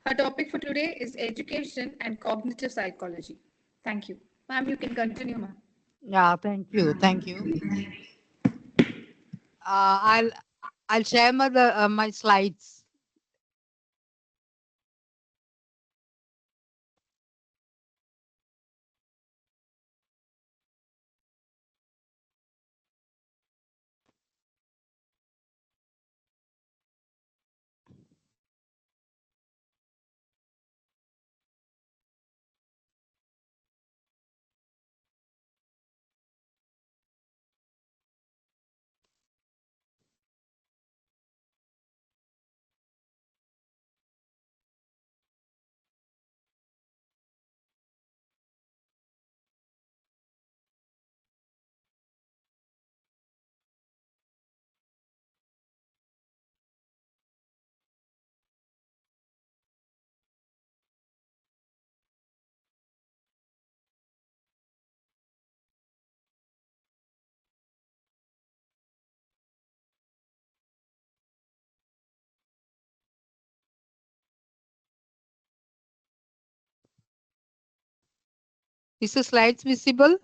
Our topic for today is education and cognitive psychology. Thank you. Ma'am, you can continue, ma'am. Yeah, thank you. Thank you. I'll share my slides. Is the slides visible?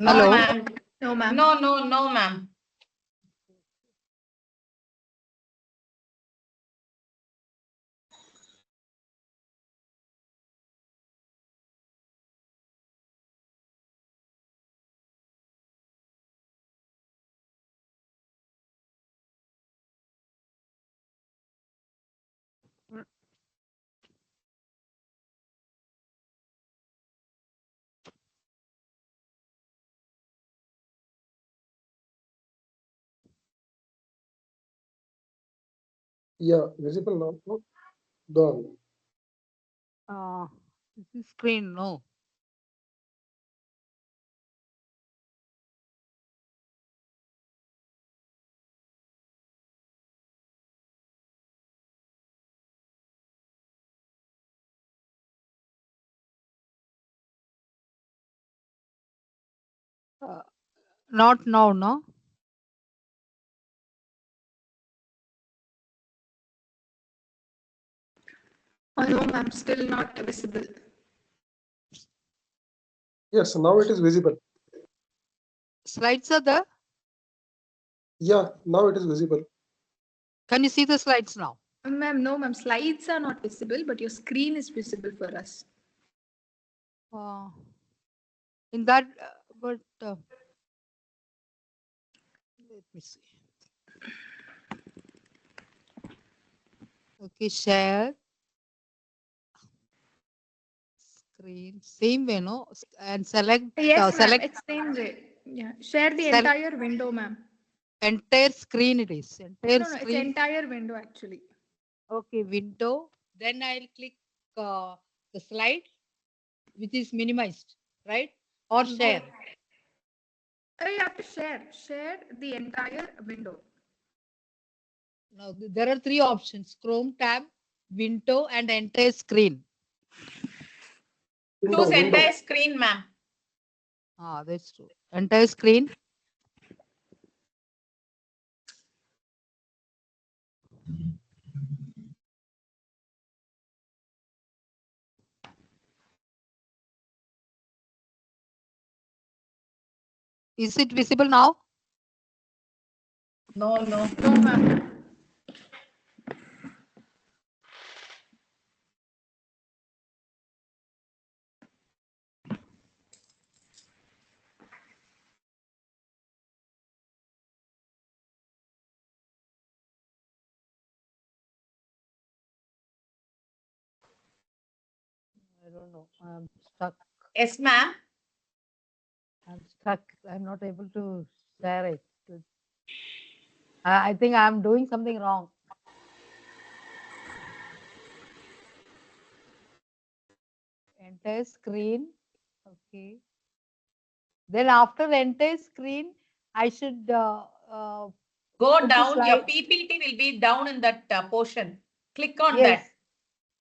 No, Hello? ma'am. No, ma'am. No, ma'am. Yeah, visible now. No? Done. This is screen, no. Not now, no? Oh, no, ma'am. Still not visible. Yes, now it is visible. Slides are there? Yeah, now it is visible. Can you see the slides now? Ma'am, no, ma'am. Slides are not visible, but your screen is visible for us. In that, but let me see. Okay, share screen, same way, no? And select Yes, ma'am. select It's same way. Yeah. Share the Sel- entire window, ma'am. entire screen. It is entire No, it's screen. entire window actually. Okay, window. Then I'll click the slide, which is minimized, right? Or share. You have to share the entire window. Now there are three options: Chrome tab, window, and entire screen. Window, Choose window. entire screen, ma'am. That's true. Entire screen. Is it visible now? No. No, ma'am. I don't know. I'm stuck. Yes, ma'am. I'm stuck. I'm not able to share it. I think I'm doing something wrong. Entire screen. Okay. Then after the entire screen, I should Go put the down. Your slide. PPT will be down in that portion. Click on Yes.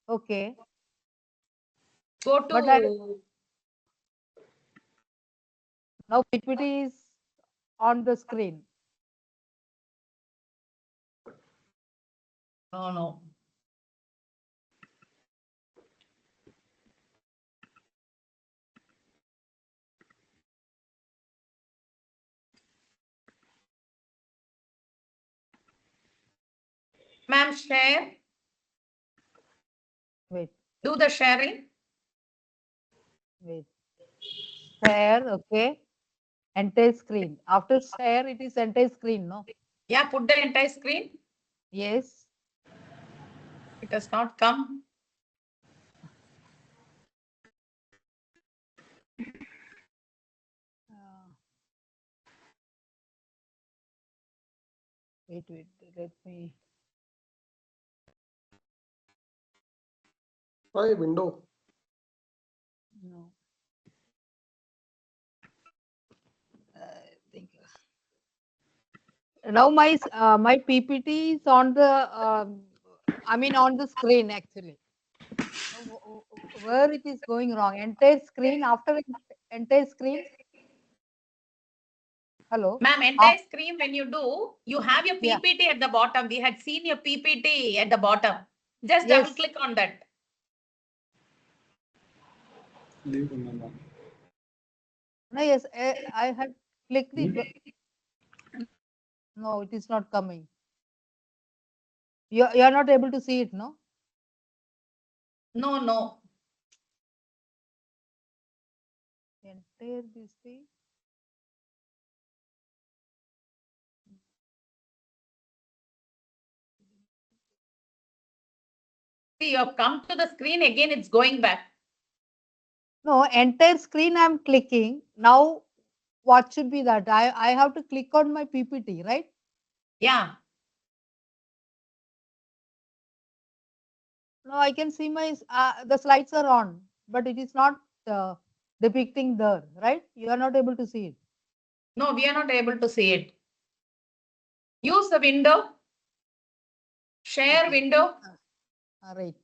that. Okay. Go But to. now PPT is on the screen. No, no. Ma'am, share. Wait, Do the sharing. wait. Share, okay. Entire screen. After share, it is entire screen, no? Yeah, put the entire screen. Yes. It does not come. Wait, let me. Try window. No. I think. Now my PPT is on the on the screen actually. Where it is going wrong? Entire screen after entire screen. Hello. Ma'am, entire screen when you do, you have your Yeah. PPT at the bottom. We had seen your PPT at the bottom. Just Yes. double click on that. No, yes, I had clicked it. But no, it is not coming. You are not able to see it, no? No, no. Entire this thing. See, you have come to the screen again, it's going back. No, entire screen I'm clicking. Now, what should be that? I have to click on my PPT, right? Yeah. No, I can see my the slides are on, but it is not depicting there, right? You are not able to see it. No, we are not able to see it. Use the window. Share Okay. window. All right.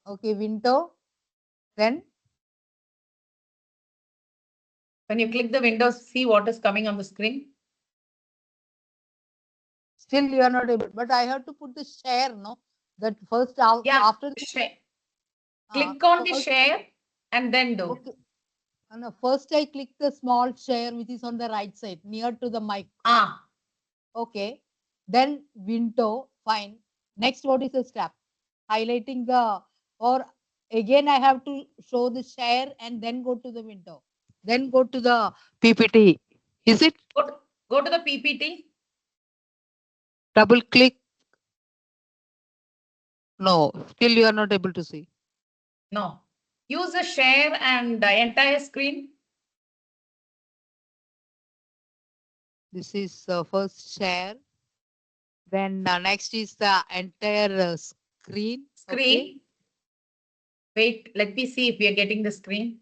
Okay, window. Then When you click the window, see what is coming on the screen. still you are not able. But I have to put the share, no? That first Yeah. after the Share. Click on the share and then do. Okay. No, first I click the small share which is on the right side near to the mic. Ah. Okay. Then window. Fine. Next, what is the step? Highlighting the or again I have to show the share and then go to the window. Then go to the PPT. Is it? Go to the PPT. Double click. No, still you are not able to see. No. Use the share and entire screen. This is first share. Then next is the entire screen. Screen. Okay. Wait, let me see if we are getting the screen.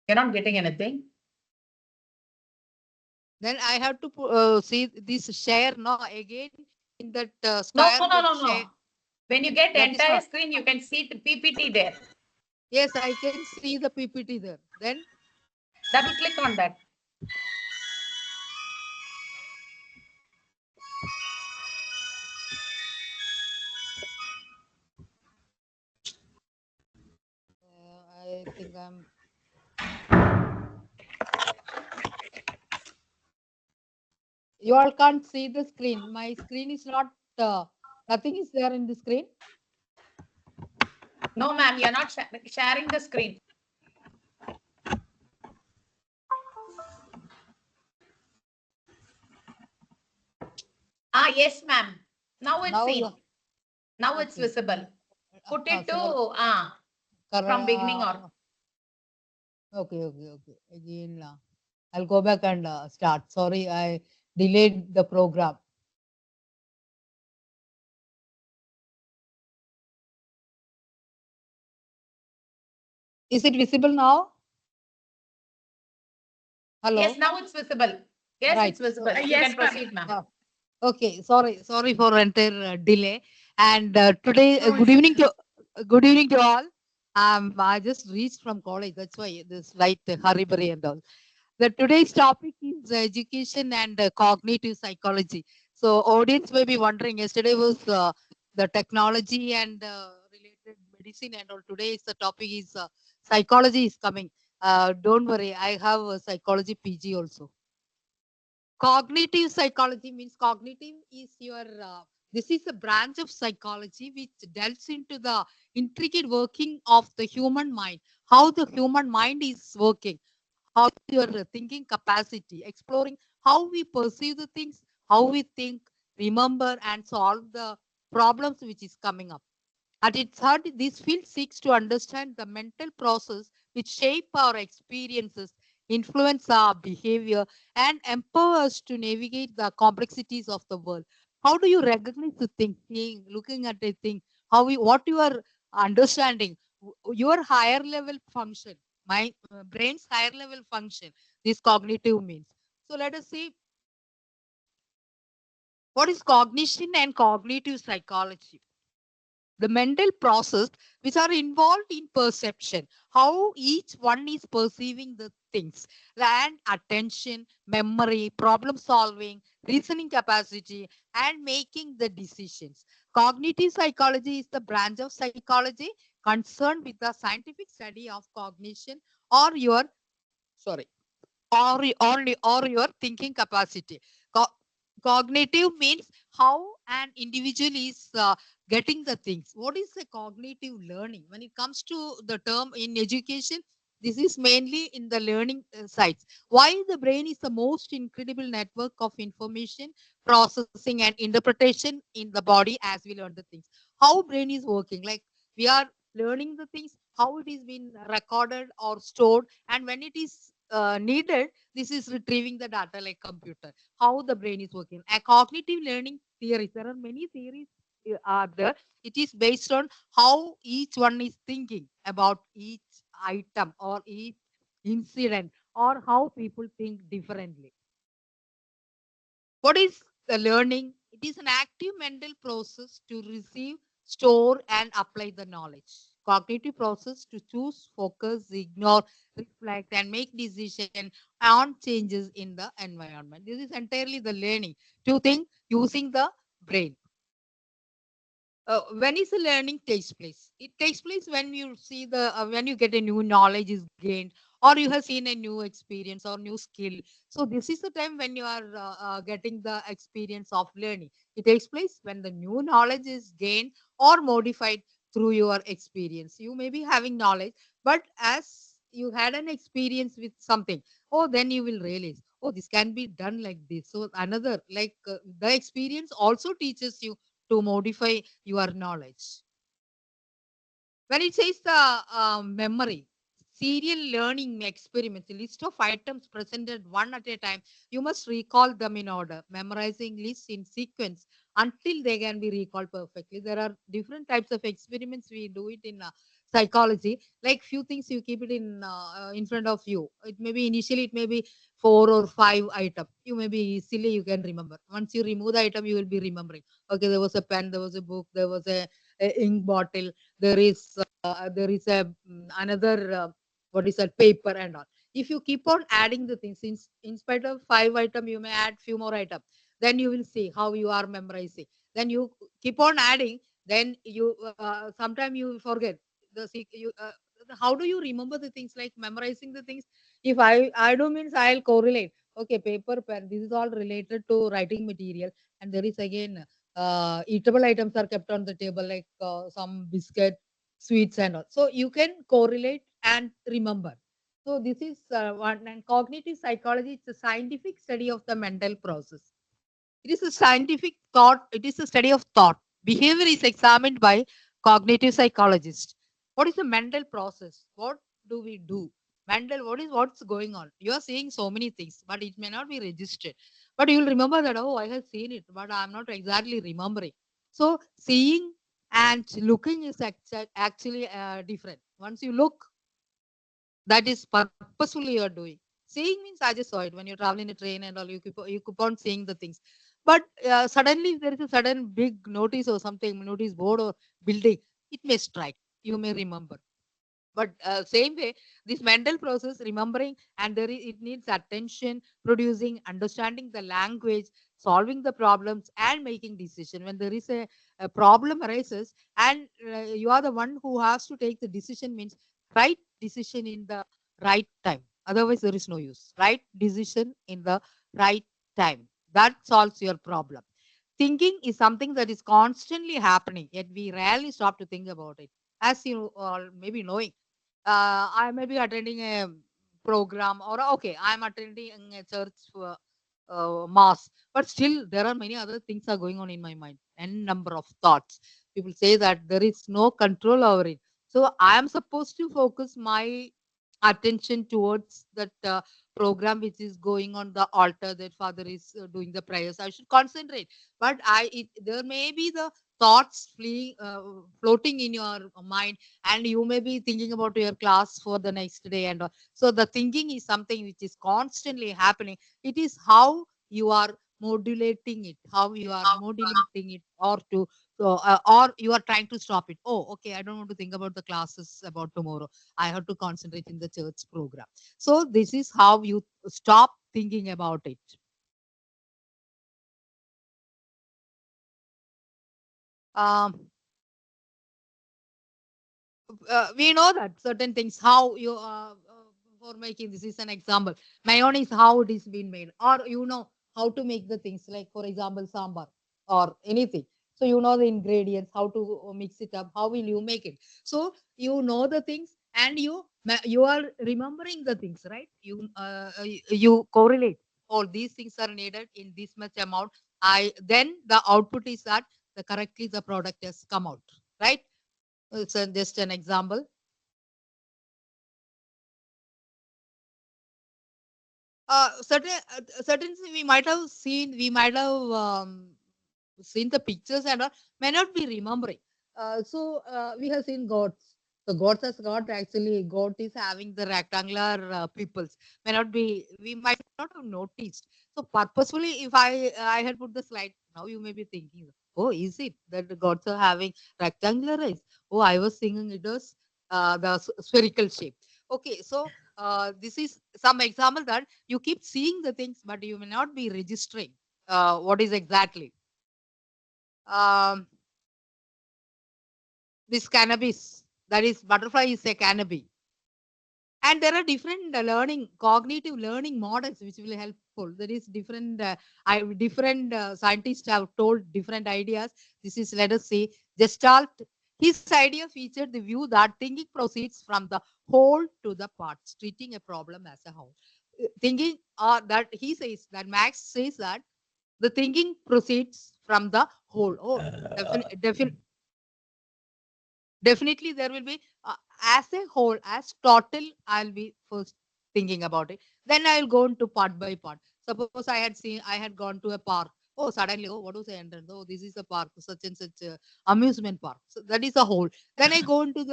You're not getting anything. Then I have to see this share now again in that No, square. no, no, no, share. no. When you get That is entire not- screen, you can see the PPT there. Yes, I can see the PPT there. Then Double click on that. I think I'm. You all can't see the screen. My screen is not. Nothing is there in the screen. No, ma'am, you're not sharing the screen. Ah, yes, ma'am. Now it's seen. Now it's visible. Put it to from beginning or. Okay. Again, I'll go back and start. Sorry, I delayed the program. Is it visible now? Hello? Yes, now it's visible. Yes, Right. it's visible. You yes, can proceed, ma'am. Okay, sorry for entire delay. And today, No good issues. evening to all. I just reached from college. That's why this light hurry and all. The today's topic is education and cognitive psychology. So audience may be wondering. Yesterday was the technology and related medicine and all. Today's the topic is psychology is coming. Don't worry, I have a psychology PG also. Cognitive psychology means cognitive is your, this is a branch of psychology which delves into the intricate working of the human mind, how the human mind is working, how your thinking capacity, exploring how we perceive the things, how we think, remember, and solve the problems which is coming up. At its heart, this field seeks to understand the mental process which shape our experiences, influence our behavior, and empower us to navigate the complexities of the world. How do you recognize the thing, seeing, looking at a thing, what you are understanding, your higher level function, my brain's higher level function, this cognitive means. So let us see what is cognition and cognitive psychology. The mental process which are involved in perception, how each one is perceiving the things, and attention, memory, problem solving, reasoning capacity, and making the decisions. Cognitive psychology is the branch of psychology concerned with the scientific study of cognition or your, sorry, or your thinking capacity. Co- Cognitive means how an individual is getting the things. What is a cognitive learning? When it comes to the term in education, this is mainly in the learning sides. Why the brain is the most incredible network of information processing and interpretation in the body as we learn the things. How brain is working, like we are learning the things, how it is being recorded or stored, and when it is needed, this is retrieving the data like computer, how the brain is working. A cognitive learning theories, there are many theories are there. It is based on how each one is thinking about each item or each incident, or how people think differently. What is the learning? It is an active mental process to receive, store, and apply the knowledge. Cognitive process to choose, focus, ignore, reflect, and make decision on changes in the environment. This is entirely the learning to think using the brain. When is the learning takes place? It takes place when you see the when you get a new knowledge is gained, or you have seen a new experience or new skill. So this is the time when you are getting the experience of learning. It takes place when the new knowledge is gained or modified through your experience. You may be having knowledge, but as you had an experience with something, oh, then you will realize, oh, this can be done like this. So another, like the experience also teaches you to modify your knowledge. When it says the memory, serial learning experiments, a list of items presented one at a time, you must recall them in order, memorizing lists in sequence until they can be recalled perfectly. There are different types of experiments. We do it in psychology. Like few things you keep it in front of you. It may be initially, it may be 4 or 5 items. You may be easily you can remember. Once you remove the item, you will be remembering. Okay, there was a pen, there was a book, there was a ink bottle, there is a another what is that, paper and all. If you keep on adding the things, in spite of 5 items, you may add few more items. Then you will see how you are memorizing. Then you keep on adding. Then you sometime you forget how do you remember the things, like memorizing the things? If I do means I'll correlate. Okay, paper, pen, this is all related to writing material. And there is again eatable items are kept on the table, like some biscuit, sweets and all. So you can correlate and remember. So this is one. And cognitive psychology, it's a scientific study of the mental process. It is a scientific thought. It is a study of thought. Behavior is examined by cognitive psychologists. What is the mental process? What do we do? Mental, what's going on? You are seeing so many things, but it may not be registered. But you'll remember that, oh, I have seen it, but I'm not exactly remembering. So seeing and looking is actually different. Once you look, that is purposefully you're doing. Seeing means I just saw it when you're traveling in a train and all, you keep on seeing the things. But suddenly, if there is a sudden big notice or something, notice board or building, it may strike. You may remember. But same way, this mental process, remembering, and it needs attention, producing, understanding the language, solving the problems and making decision. When there is a problem arises and you are the one who has to take the decision, means right decision in the right time. Otherwise, there is no use. Right decision in the right time. That solves your problem. Thinking is something that is constantly happening, yet we rarely stop to think about it. As you all may be knowing, I may be attending a program, or okay, I'm attending a church mass, but still there are many other things are going on in my mind and number of thoughts. People say that there is no control over it. So I am supposed to focus my attention towards that program which is going on the altar, that father is doing the prayers. I should concentrate, but there may be the thoughts floating in your mind, and you may be thinking about your class for the next day and all. So the thinking is something which is constantly happening. It is how you are modulating it, how you are modulating it, or or you are trying to stop it. Oh, okay, I don't want to think about the classes about tomorrow. I have to concentrate in the church program. So this is how you stop thinking about it. Um, we know that certain things, how you for making, this is an example. Mayonnaise, how it is being made, or how to make the things, like for example sambar or anything. So you know the ingredients, how to mix it up, how will you make it. So you know the things, and you are remembering the things, right? You correlate, all these things are needed in this much amount. I Then the output is that the correctly the product has come out, right? It's just an example. Certain we might have seen the pictures and all, may not be remembering. We have seen goats. So goats has got, actually goat is having the rectangular peoples. May not be, we might not have noticed. So purposefully, if I had put the slide, now you may be thinking, oh, is it that the goats are having rectangular eyes? Oh, I was thinking it was the spherical shape. Okay, so this is some example that you keep seeing the things, but you may not be registering what is exactly. Um, this cannabis, that is butterfly, is a canopy. And there are different cognitive learning models which will helpful. There is different scientists have told different ideas. This is, let us see, Gestalt. His idea featured the view that thinking proceeds from the whole to the parts, treating a problem as a whole. Thinking, that he says, that Max says that the thinking proceeds from the whole. Oh, definitely there will be, as a whole, as total, I'll be first thinking about it. Then I'll go into part by part. Suppose I had gone to a park. Oh, suddenly, oh, what was the entrance? Oh, this is a park, such and such amusement park. So that is a whole. Then I go into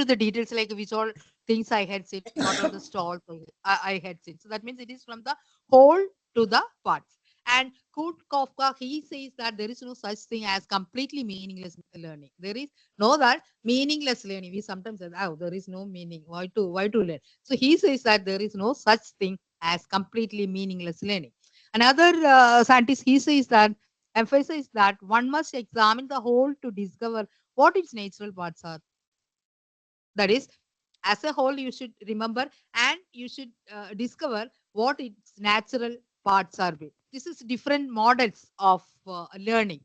the details, like which all things I had seen, what are the stalls I had seen. So that means it is from the whole to the parts. And Kurt Kafka, he says that there is no such thing as completely meaningless learning. There is no that meaningless learning. We sometimes say, oh, there is no meaning. Why to learn? So he says that there is no such thing as completely meaningless learning. Another scientist, he says that, emphasizes that one must examine the whole to discover what its natural parts are. That is, as a whole, you should remember, and you should discover what its natural parts are with. This is different models of learning.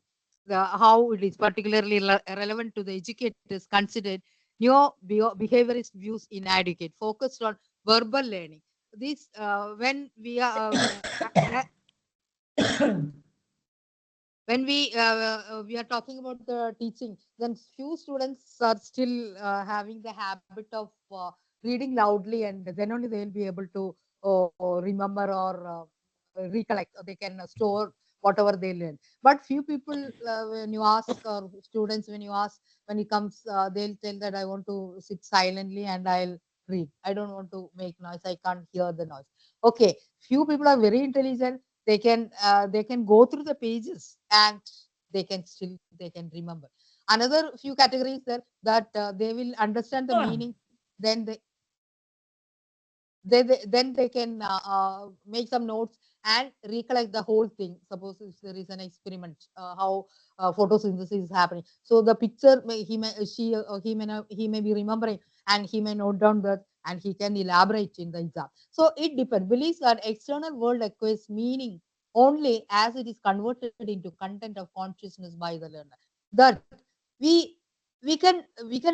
How it is particularly relevant to the educators considered behaviorist views inadequate, focused on verbal learning. This when we are when we are talking about the teaching, then few students are still having the habit of reading loudly, and then only they will be able to remember or recollect, or they can store whatever they learn. But few people, when you ask, or students, when you ask, when it comes, they'll tell that I want to sit silently and I'll read. I don't want to make noise. I can't hear the noise. Okay, few people are very intelligent. They can go through the pages, and they can remember. Another few categories there, that they will understand the meaning, then then they can make some notes and recollect the whole thing. Suppose if there is an experiment, how photosynthesis is happening. So the picture he may be remembering, and he may note down that, and he can elaborate in the exam. So it depends. Believes that external world acquires meaning only as it is converted into content of consciousness by the learner. That we we can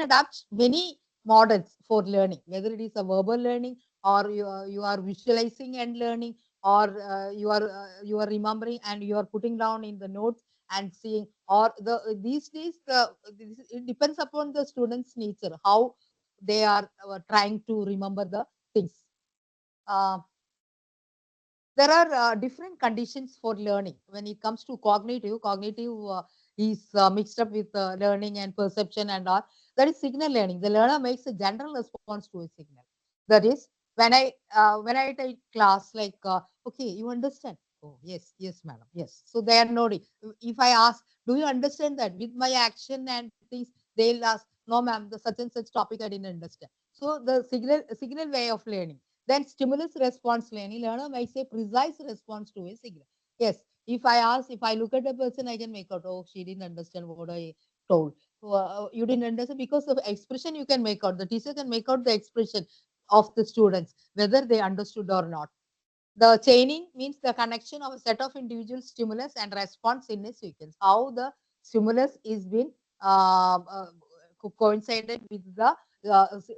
adapt many models for learning, whether it is a verbal learning, or you are visualizing and learning, or you are remembering and you are putting down in the notes and seeing, or these days it depends upon the student's nature, how they are trying to remember the things. uh, there are different conditions for learning. When it comes to cognitive is mixed up with learning and perception and all. That is signal learning. The learner makes a general response to a signal. That is, when I take class, like okay, you understand? Oh yes, yes madam, yes. So they are nodding. If I ask, do you understand that, with my action and things, they'll ask, no ma'am, the such and such topic I didn't understand. So the signal way of learning. Then stimulus response learning. Learner makes a precise response to a signal. Yes, if I ask, if I look at a person, I can make out, oh, she didn't understand what I told. You didn't understand, because of expression you can make out. The teacher can make out the expression of the students, whether they understood or not. The chaining means the connection of a set of individual stimulus and response in a sequence. How the stimulus is been coincided with the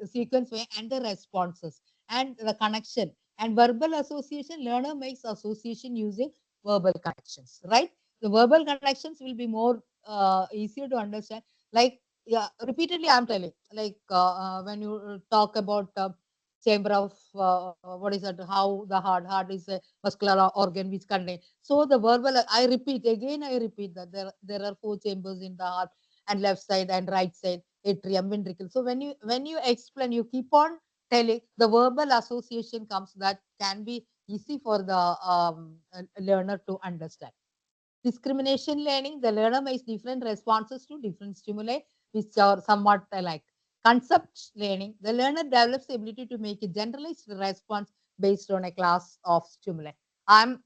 sequence way and the responses and the connection. And verbal association, learner makes association using verbal connections, right? The verbal connections will be more easier to understand. Like, yeah, repeatedly I'm telling, like when you talk about chamber of what is that, how the heart is a muscular organ which contain. So the verbal, I repeat again, I repeat that there are 4 chambers in the heart, and left side and right side, atrium, ventricle. So when you explain, you keep on telling, the verbal association comes, that can be easy for the learner to understand. Discrimination learning, the learner makes different responses to different stimuli which are somewhat alike. Concept learning, the learner develops the ability to make a generalized response based on a class of stimuli. I'm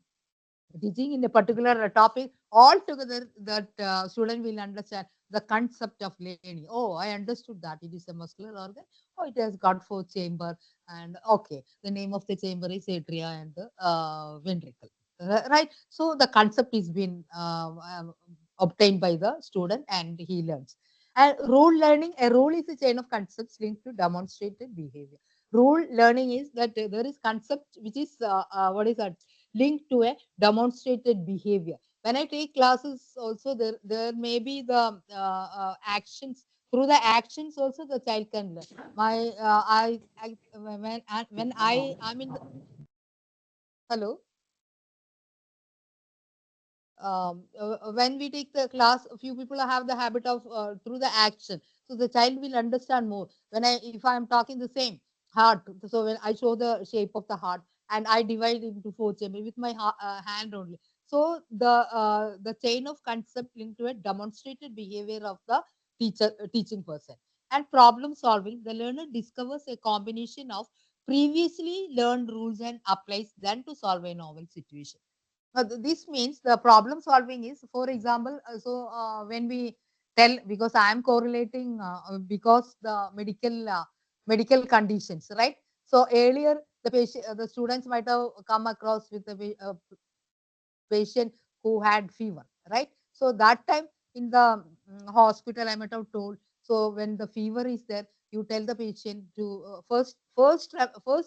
teaching in a particular topic, altogether that student will understand the concept of learning. Oh, I understood that it is a muscular organ. Oh, it has got 4 chamber, and okay, the name of the chamber is atria and the ventricle. Right. So the concept is been obtained by the student, and he learns. And rule learning, a rule is a chain of concepts linked to demonstrated behavior. Rule learning is that there is concept which is what is that, linked to a demonstrated behavior. When I take classes also, there may be the actions. Through the actions also the child can learn. I when I'm in the, hello, when we take the class, a few people have the habit of through the action, so the child will understand more. When I, if I'm talking the same heart, so when I show the shape of the heart and I divide into 4 chambers with my hand only, so the chain of concept linked to a demonstrated behavior of the teaching person. And problem solving, the learner discovers a combination of previously learned rules and applies them to solve a novel situation. This means the problem solving is, for example, when we tell, because I am correlating because the medical conditions, right? So earlier the patient, the students might have come across with a patient who had fever, right? So that time in the hospital, I might have told. So when the fever is there, you tell the patient to first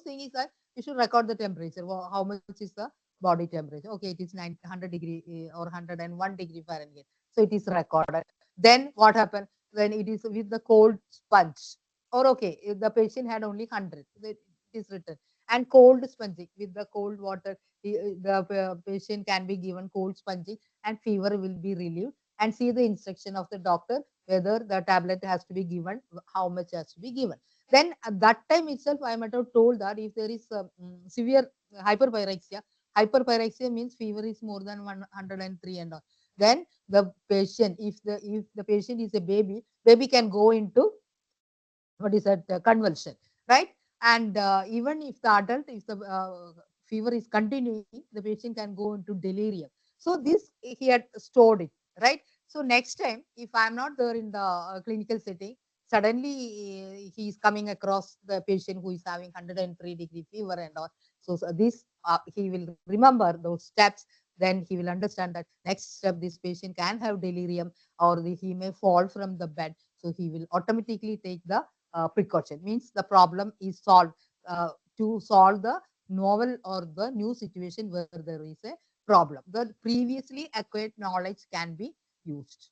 thing is that you should record the temperature. How much is the body temperature? Okay, it is 900 degree or 101 degree Fahrenheit. So it is recorded. Then what happened when it is with the cold sponge? Or okay, if the patient had only 100, it is written. And cold sponging with the cold water, the patient can be given cold sponging and fever will be relieved, and see the instruction of the doctor whether the tablet has to be given, how much has to be given. Then at that time itself, I might have told that if there is severe hyperpyrexia means fever is more than 103 and all. Then the patient, if the patient is a baby can go into what is that convulsion, right? And even if the adult, if the fever is continuing, the patient can go into delirium. So this he had stored it, right? So next time, if I'm not there in the clinical setting, suddenly he is coming across the patient who is having 103-degree fever and all. So this he will remember those steps. Then he will understand that next step, this patient can have delirium, or he may fall from the bed. So he will automatically take the precaution. Means the problem is solved, uh, to solve the novel or the new situation where there is a problem. The previously acquired knowledge can be used.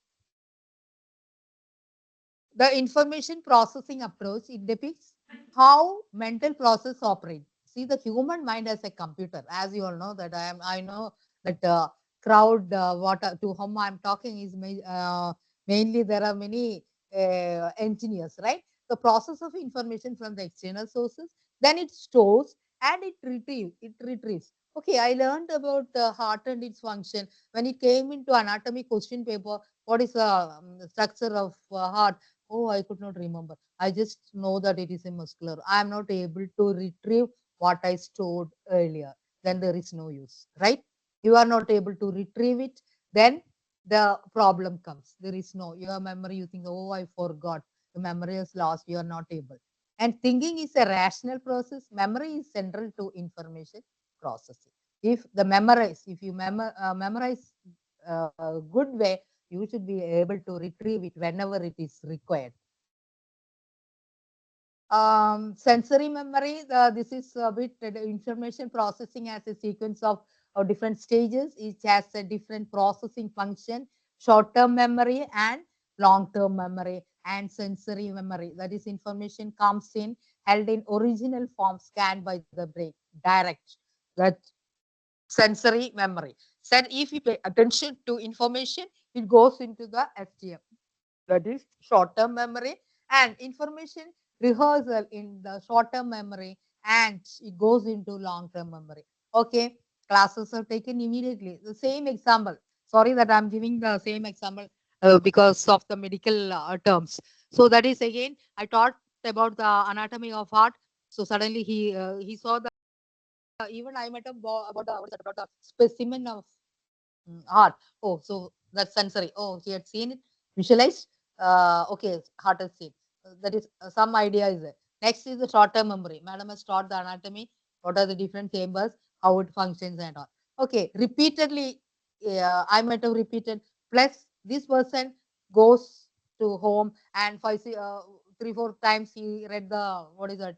The information processing approach, it depicts how mental process operate. See, the human mind as a computer, as you all know that I know that crowd to whom I'm talking is mainly there are many engineers, right? The process of information from the external sources, then it stores and it retrieves. Okay, I learned about the heart and its function. When it came into anatomy question paper, what is the structure of heart? Oh, I could not remember. I just know that it is a muscular. I am not able to retrieve what I stored earlier. Then there is no use, right? You are not able to retrieve it. Then the problem comes. There is no, your memory, you think, oh, I forgot. The memory is lost. You are not able. And thinking is a rational process. Memory is central to information processing. If the memorize, if you memorize good way, you should be able to retrieve it whenever it is required. Sensory memory, this is a bit information processing as a sequence of different stages. Each has a different processing function, short-term memory and long-term memory, and sensory memory. That is, information comes in, held in original form, scanned by the brain, direct. That sensory memory. Said if you pay attention to information, it goes into the STM. That is short-term memory, and information rehearsal in the short-term memory, and it goes into long-term memory. Okay, classes are taken immediately. The same example. Sorry that I'm giving the same example because of the medical terms. So that is again, I taught about the anatomy of heart. So suddenly he saw the even I met about the specimen of heart. Oh, so that's sensory. Oh, he had seen it, visualized. Okay, heart is seen. That is some idea is there. Next is the short-term memory. Madam has taught the anatomy. What are the different chambers? How it functions and all. Okay, repeatedly, I might have repeated. Plus, this person goes to home and 3-4 times he read the what is that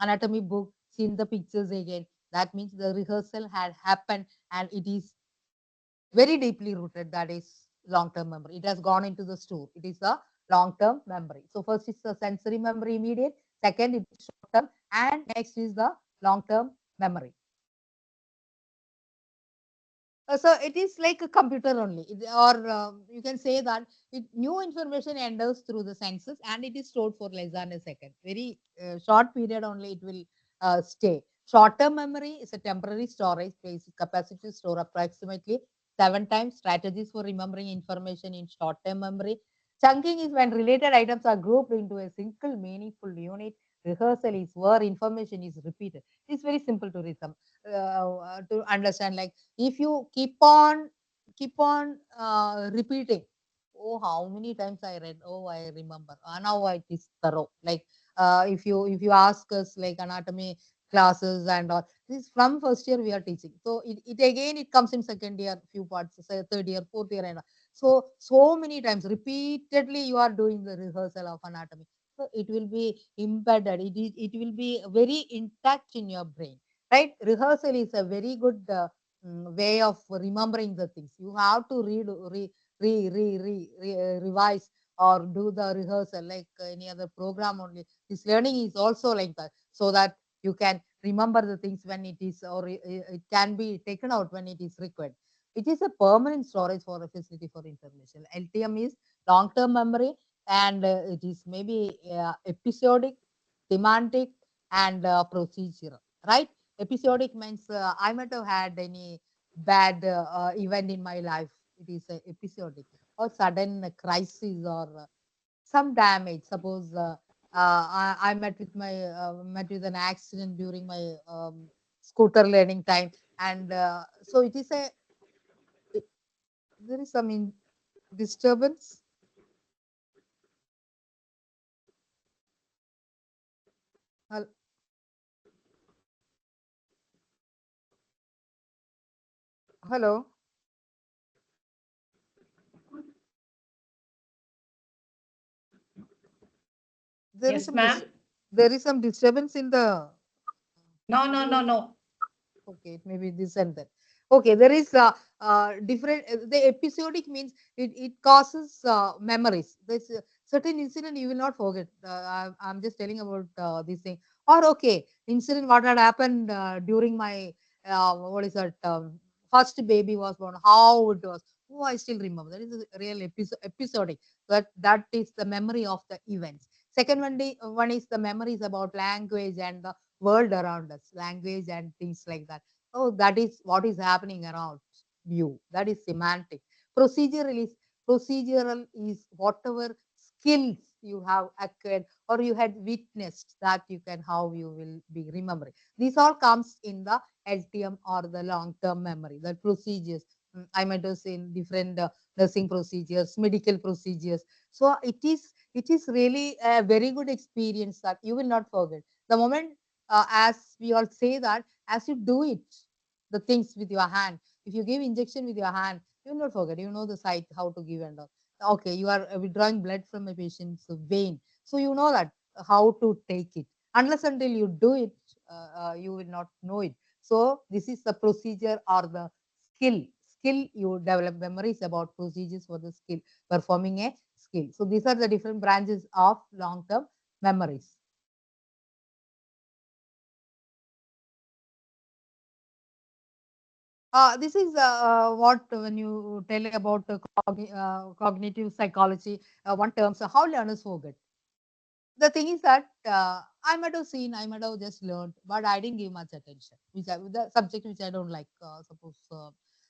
anatomy book, seen the pictures again. That means the rehearsal had happened and it is very deeply rooted. That is long-term memory. It has gone into the store. It is a long-term memory. So first is the sensory memory immediate. Second is short-term, and next is the long-term memory. So it is like a computer only, or you can say that new information enters through the senses and it is stored for less than a second. Very short period only it will stay. Short-term memory is a temporary storage space capacity to store approximately 7 times. Strategies for remembering information in short-term memory. Chunking is when related items are grouped into a single meaningful unit. Rehearsal is where information is repeated. It's very simple to understand. Like if you keep on repeating, oh, how many times I read, oh, I remember, now it is thorough. Like if you ask us like anatomy classes and all this, from first year we are teaching, so it again it comes in second year, few parts, say third year, fourth year, and all. So many times repeatedly you are doing the rehearsal of anatomy, so it will be embedded, it will be very intact in your brain, right? Rehearsal is a very good way of remembering the things. You have to revise or do the rehearsal like any other program only. This learning is also like that, so that you can remember the things when it is, or it can be taken out when it is required. It is a permanent storage for a facility for information. LTM is long-term memory, and it is maybe episodic, thematic, and procedural, right? Episodic means I might have had any bad event in my life. It is episodic, or sudden crisis, or some damage. Suppose I met with an accident during my scooter learning time, and so it is it, there is some disturbance. Hel- Hello, there is Yes, some ma'am. there is some disturbance in the. No, no, no, no. Okay, it may be this and that. Okay, there is different. The episodic means it causes memories. There's a certain incident you will not forget. I'm just telling about this thing. Or okay, incident what had happened during my what is that first baby was born. How it was. Oh, I still remember. That is a real episodic. That is the memory of the events. Second one is the memories about language and the world around us, language and things like that. Oh, that is what is happening around you. That is semantic. Procedural is procedural is whatever skills you have acquired or you had witnessed that you can how you will be remembering. These all comes in the LTM or the long-term memory. The procedures. I might have seen different nursing procedures, medical procedures. So it is really a very good experience that you will not forget. The moment as we all say that as you do it, the things with your hand, if you give injection with your hand, you will not forget. You know the site how to give and all. Okay, you are withdrawing blood from a patient's vein, so you know that how to take it. Unless until you do it, you will not know it. So this is the procedure or the skill. Skill you develop memories about procedures for the skill performing a skill. So these are the different branches of long-term memories. This is what when you tell about cognitive psychology, one term. So how learners forget. The thing is that I might have seen, I might have just learned, but I didn't give much attention. The subject which I don't like. Suppose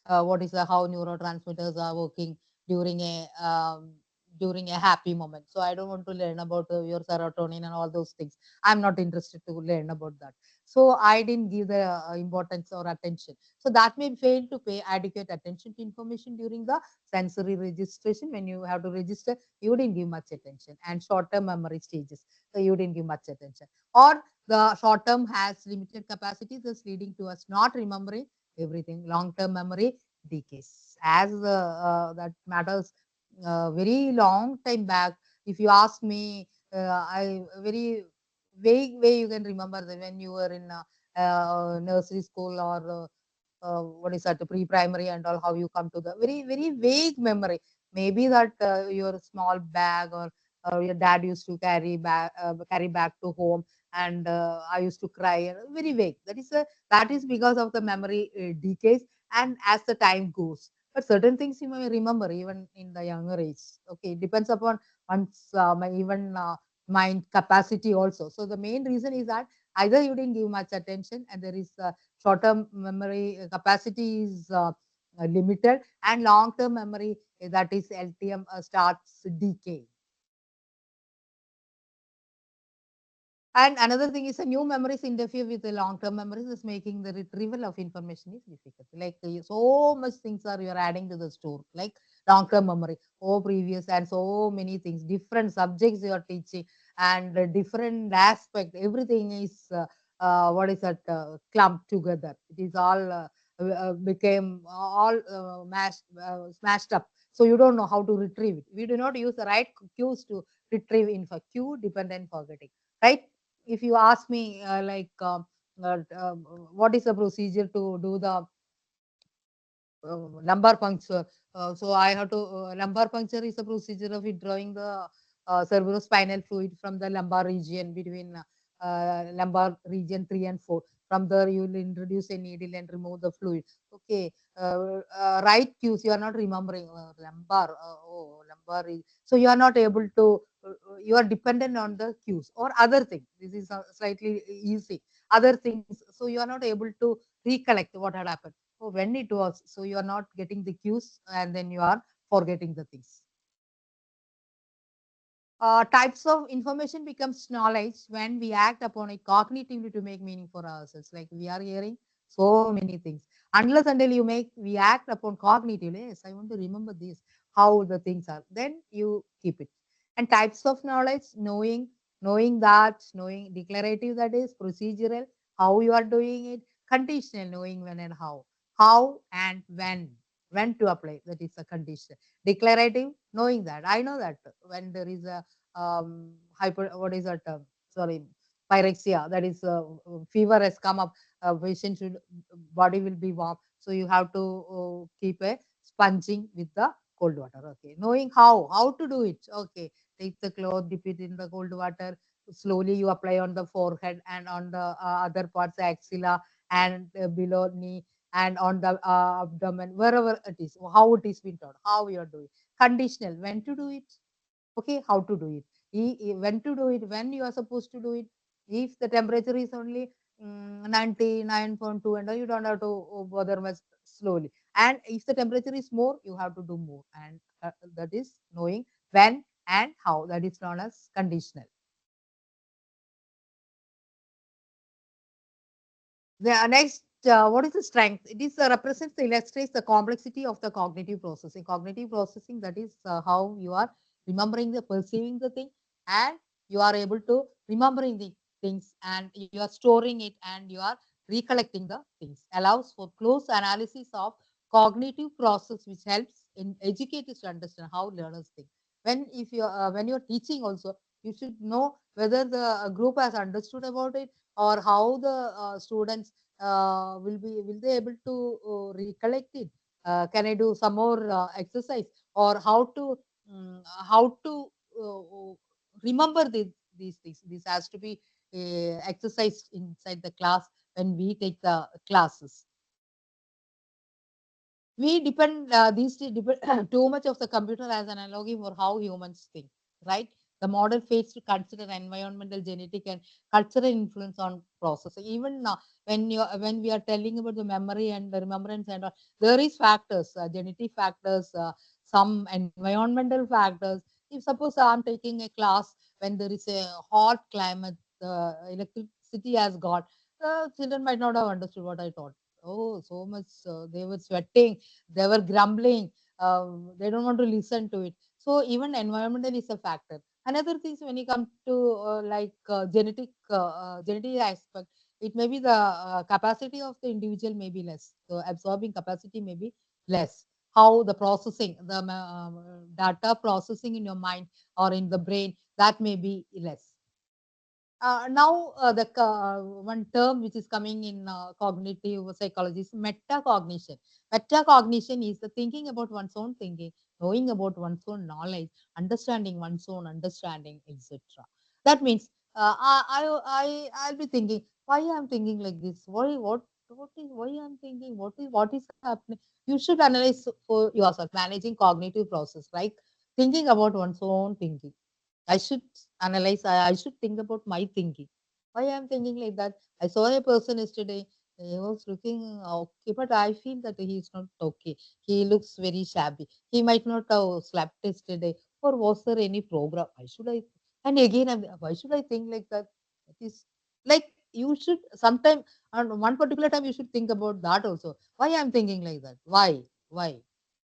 what is how neurotransmitters are working during a happy moment. So I don't want to learn about your serotonin and all those things. I'm not interested to learn about that. So I didn't give the importance or attention. So that may fail to pay adequate attention to information during the sensory registration. When you have to register, you didn't give much attention, and short-term memory stages, so you didn't give much attention, or the short-term has limited capacity, thus leading to us not remembering everything. Long-term memory decays as that matters very long time back. If you ask me, I very vague way you can remember that when you were in nursery school or what is that pre-primary and all, how you come to the very vague memory. Maybe that your small bag or your dad used to carry back to home, and I used to cry, very vague. That is because of the memory decays and as the time goes. But certain things you may remember even in the younger age. Okay, it depends upon one's my even mind capacity also. So the main reason is that either you didn't give much attention and there is short-term memory capacity is limited, and long-term memory that is LTM starts decay. And another thing is a new memories interfere with the long-term memories, is making the retrieval of information is difficult. Like so much things are you're adding to the store, like long-term memory, oh previous and so many things, different subjects you are teaching, and different aspect. Everything is what is that clumped together. It is all became all smashed up. So you don't know how to retrieve it. We do not use the right cues to retrieve info. Cue dependent forgetting, right? If you ask me what is the procedure to do the lumbar puncture. So I have to lumbar puncture is a procedure of withdrawing the cerebrospinal fluid from the lumbar region between lumbar region 3 and 4. From there, you will introduce a needle and remove the fluid. Okay, right cues you are not remembering lumbar. Lumbar is so you are not able to. You are dependent on the cues or other things. This is slightly easy. Other things, so you are not able to recollect what had happened. So when it was, so you are not getting the cues and then you are forgetting the things. types of information becomes knowledge when we act upon it cognitively to make meaning for ourselves. Like we are hearing so many things. Unless until we act upon cognitively, yes, I want to remember this, how the things are, then you keep it. And types of knowledge, knowing that, knowing declarative, that is procedural, how you are doing it, conditional, knowing when and how and when to apply, that is a condition. Declarative, knowing that, I know that when there is a what is that sorry, pyrexia, that is fever has come up, patient should, body will be warm, so you have to keep a sponging with the cold water. Okay, knowing how to do it. Okay, take the cloth, dip it in the cold water, slowly you apply on the forehead and on the other parts, axilla and below knee and on the abdomen, wherever it is, how it is been taught, how you are doing. Conditional, when to do it. Okay, how to do it. When to do it, when you are supposed to do it. If the temperature is only 99.2 and you don't have to bother much, slowly. And if the temperature is more, you have to do more. And that is knowing when and how. That is known as conditional. The next, what is the strength? It is represents, illustrates the complexity of the cognitive processing. Cognitive processing, that is how you are remembering the, perceiving the thing, and you are able to remembering the things, and you are storing it, and you are recollecting the things. Allows for close analysis of cognitive process, which helps in educators to understand how learners think. When you're teaching also, you should know whether the group has understood about it, or how the students will they able to recollect it. Can I do some more exercise, or how to uh, remember these things. This has to be exercised inside the class when we take the classes. We depend, these days depend too much of the computer as an analogy for how humans think, right? The model fails to consider environmental, genetic, and cultural influence on processing. Even now, when we are telling about the memory and the remembrance and all, there is factors, genetic factors, some environmental factors. If suppose I'm taking a class when there is a hot climate, electricity has got, children might not have understood what I taught. Oh, so much they were sweating, they were grumbling, they don't want to listen to it. So even environmental is a factor. Another thing is when you come to genetic aspect, it may be the capacity of the individual may be less, the absorbing capacity may be less. How the processing, the data processing in your mind or in the brain, that may be less. Now, the one term which is coming in cognitive psychology is metacognition. Metacognition is the thinking about one's own thinking, knowing about one's own knowledge, understanding one's own understanding, etc. That means I'll be thinking why I'm thinking like this. Why I'm thinking? What is happening? You should analyze for yourself, managing cognitive process, like thinking about one's own thinking. I should analyze, I should think about my thinking. Why I'm thinking like that? I saw a person yesterday, he was looking okay, but I feel that he is not okay. He looks very shabby. He might not have slept yesterday. Or was there any program? Why should I? And again, why should I think like that? It is like you should sometime, on one particular time, you should think about that also. Why I'm thinking like that? Why? Why?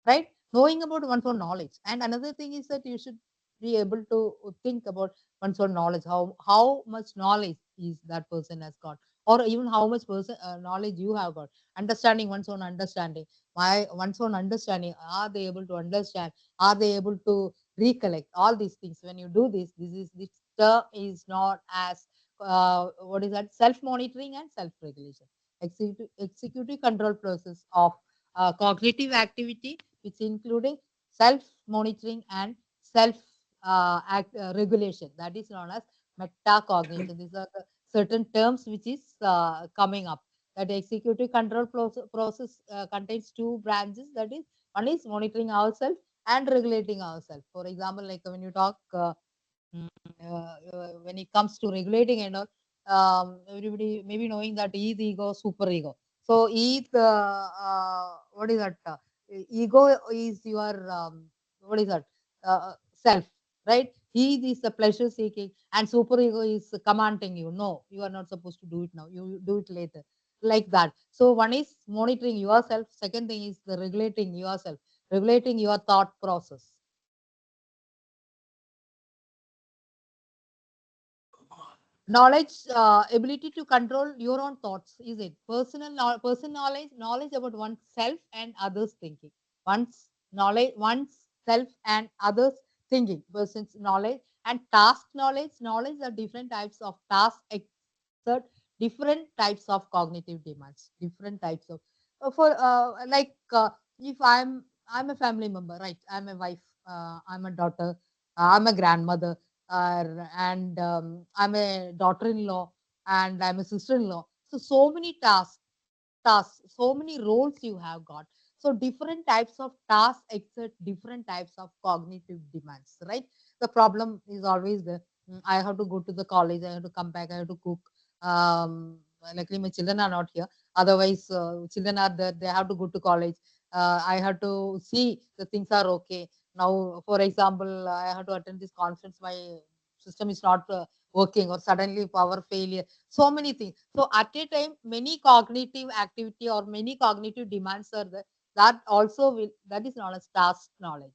Right? Knowing about one's own knowledge. And another thing is that you should be able to think about one's own knowledge, how much knowledge is that person has got, or even how much person knowledge you have got. Understanding one's own understanding, one's own understanding, are they able to understand, are they able to recollect all these things. When you do this term is not as what is that, self monitoring and self regulation. Executive control process of cognitive activity, which including self monitoring and self regulation, that is known as metacognition. These are the certain terms which is coming up. That executive control process contains two branches. That is, one is monitoring ourselves and regulating ourselves. For example, like when you talk when it comes to regulating and all, everybody may be knowing that is ego, super ego. So is the what is that? Ego is your what is that? Self, right? He is the pleasure seeking, and superego is commanding you. No, you are not supposed to do it now. You do it later, like that. So one is monitoring yourself. Second thing is the regulating yourself, regulating your thought process. Knowledge, ability to control your own thoughts, is it person knowledge about oneself and others thinking, one's self and others thinking, person's knowledge. And task knowledge are different types of task exert different types of cognitive demands, different types of for like if I'm a family member, right? I'm a wife, I'm a daughter, I'm a grandmother, and I'm a daughter-in-law, and I'm a sister-in-law. So many tasks, so many roles you have got. So different types of tasks exert different types of cognitive demands, right? The problem is always there. I have to go to the college, I have to come back, I have to cook. Luckily, my children are not here. Otherwise, children are there, they have to go to college. I have to see the things are okay. Now, for example, I have to attend this conference. My system is not working, or suddenly power failure. So many things. So at a time, many cognitive activity or many cognitive demands are there. That also will, that is known as task knowledge.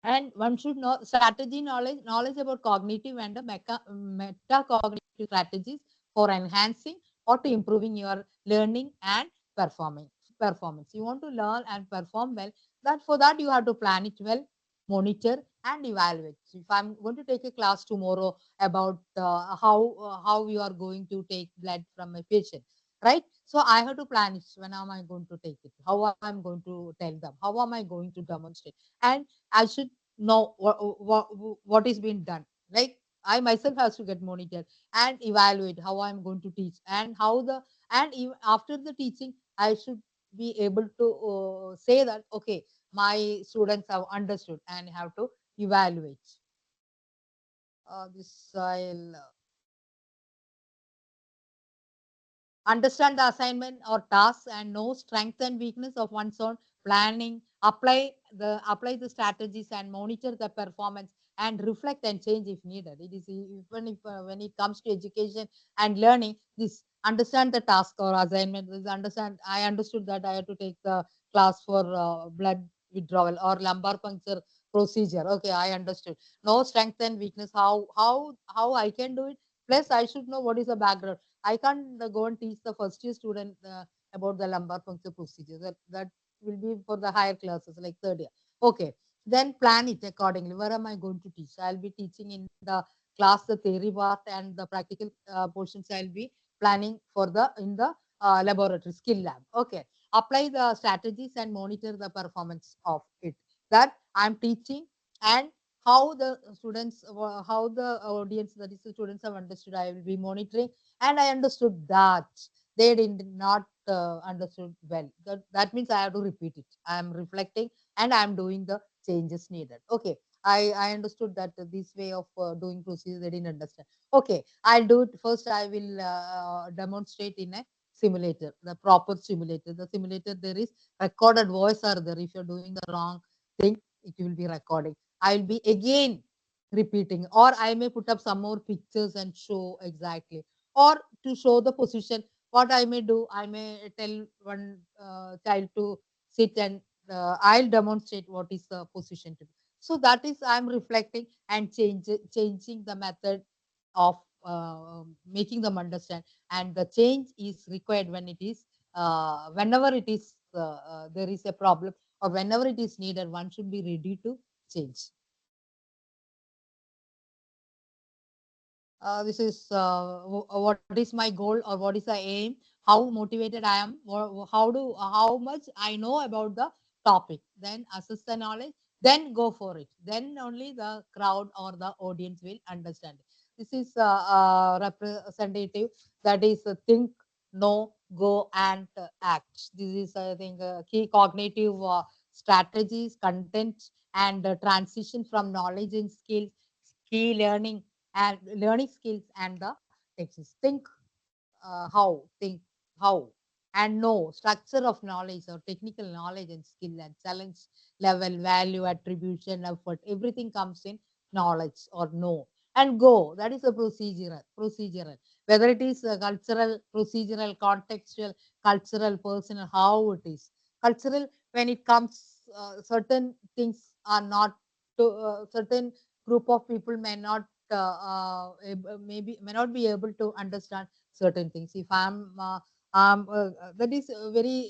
And one should know strategy knowledge about cognitive and the metacognitive strategies for enhancing or to improving your learning and performance. You want to learn and perform well. That for that you have to plan it well, monitor and evaluate. So if I'm going to take a class tomorrow about how you are going to take blood from a patient, right? So I have to plan it. When am I going to take it? How I'm going to tell them? How am I going to demonstrate? And I should know what is being done. Like I myself has to get monitored and evaluate how I'm going to teach, and how the and even after the teaching, I should be able to say that okay, my students have understood, and have to evaluate. This I'll understand the assignment or tasks and know strength and weakness of one's own, planning, apply the strategies and monitor the performance, and reflect and change if needed. It is even if when it comes to education and learning, this understand the task or assignment. This understand, I understood that I have to take the class for blood withdrawal or lumbar puncture procedure. Okay, I understood. Know strength and weakness, how I can do it. Plus I should know what is the background. I can't go and teach the first year student about the lumbar puncture procedure. That will be for the higher classes, like third year. Okay, then plan it accordingly. Where am I going to teach? I'll be teaching in the class the theory part, and the practical portions I'll be planning for the in the laboratory skill lab. Okay, apply the strategies and monitor the performance of it. That I'm teaching, and how the students, how the audience, that is the students, have understood. I will be monitoring, and I understood that they did not understood well. That means I have to repeat it. I am reflecting, and I am doing the changes needed. Okay, I understood that this way of doing procedure they didn't understand. Okay, I'll do it first. I will demonstrate in a simulator, the proper simulator. The simulator, there is recorded voice are there. If you're doing the wrong thing, it will be recording. I will be again repeating, or I may put up some more pictures and show exactly, or to show the position. What I may do, I may tell one child to sit, and I'll demonstrate what is the position to be. So that is I'm reflecting and changing the method of making them understand. And the change is required when it is whenever it is there is a problem, or whenever it is needed, one should be ready to change. This is what is my goal, or what is the aim, how motivated I am, how much I know about the topic, then assess the knowledge, then go for it. Then only the crowd or the audience will understand. This is representative, that is think, know, go, and act. This is, I think, key cognitive strategies, content, and transition from knowledge and skills, key learning skills, and the techniques. Think how, and know structure of knowledge, or technical knowledge and skill, and challenge level, value, attribution, effort. Everything comes in knowledge or know and go. That is a procedural. Whether it is cultural, procedural, contextual, cultural, personal, how it is. Cultural, when it comes, certain things are not, to certain group of people may not, maybe may not be able to understand certain things. If I'm, that is very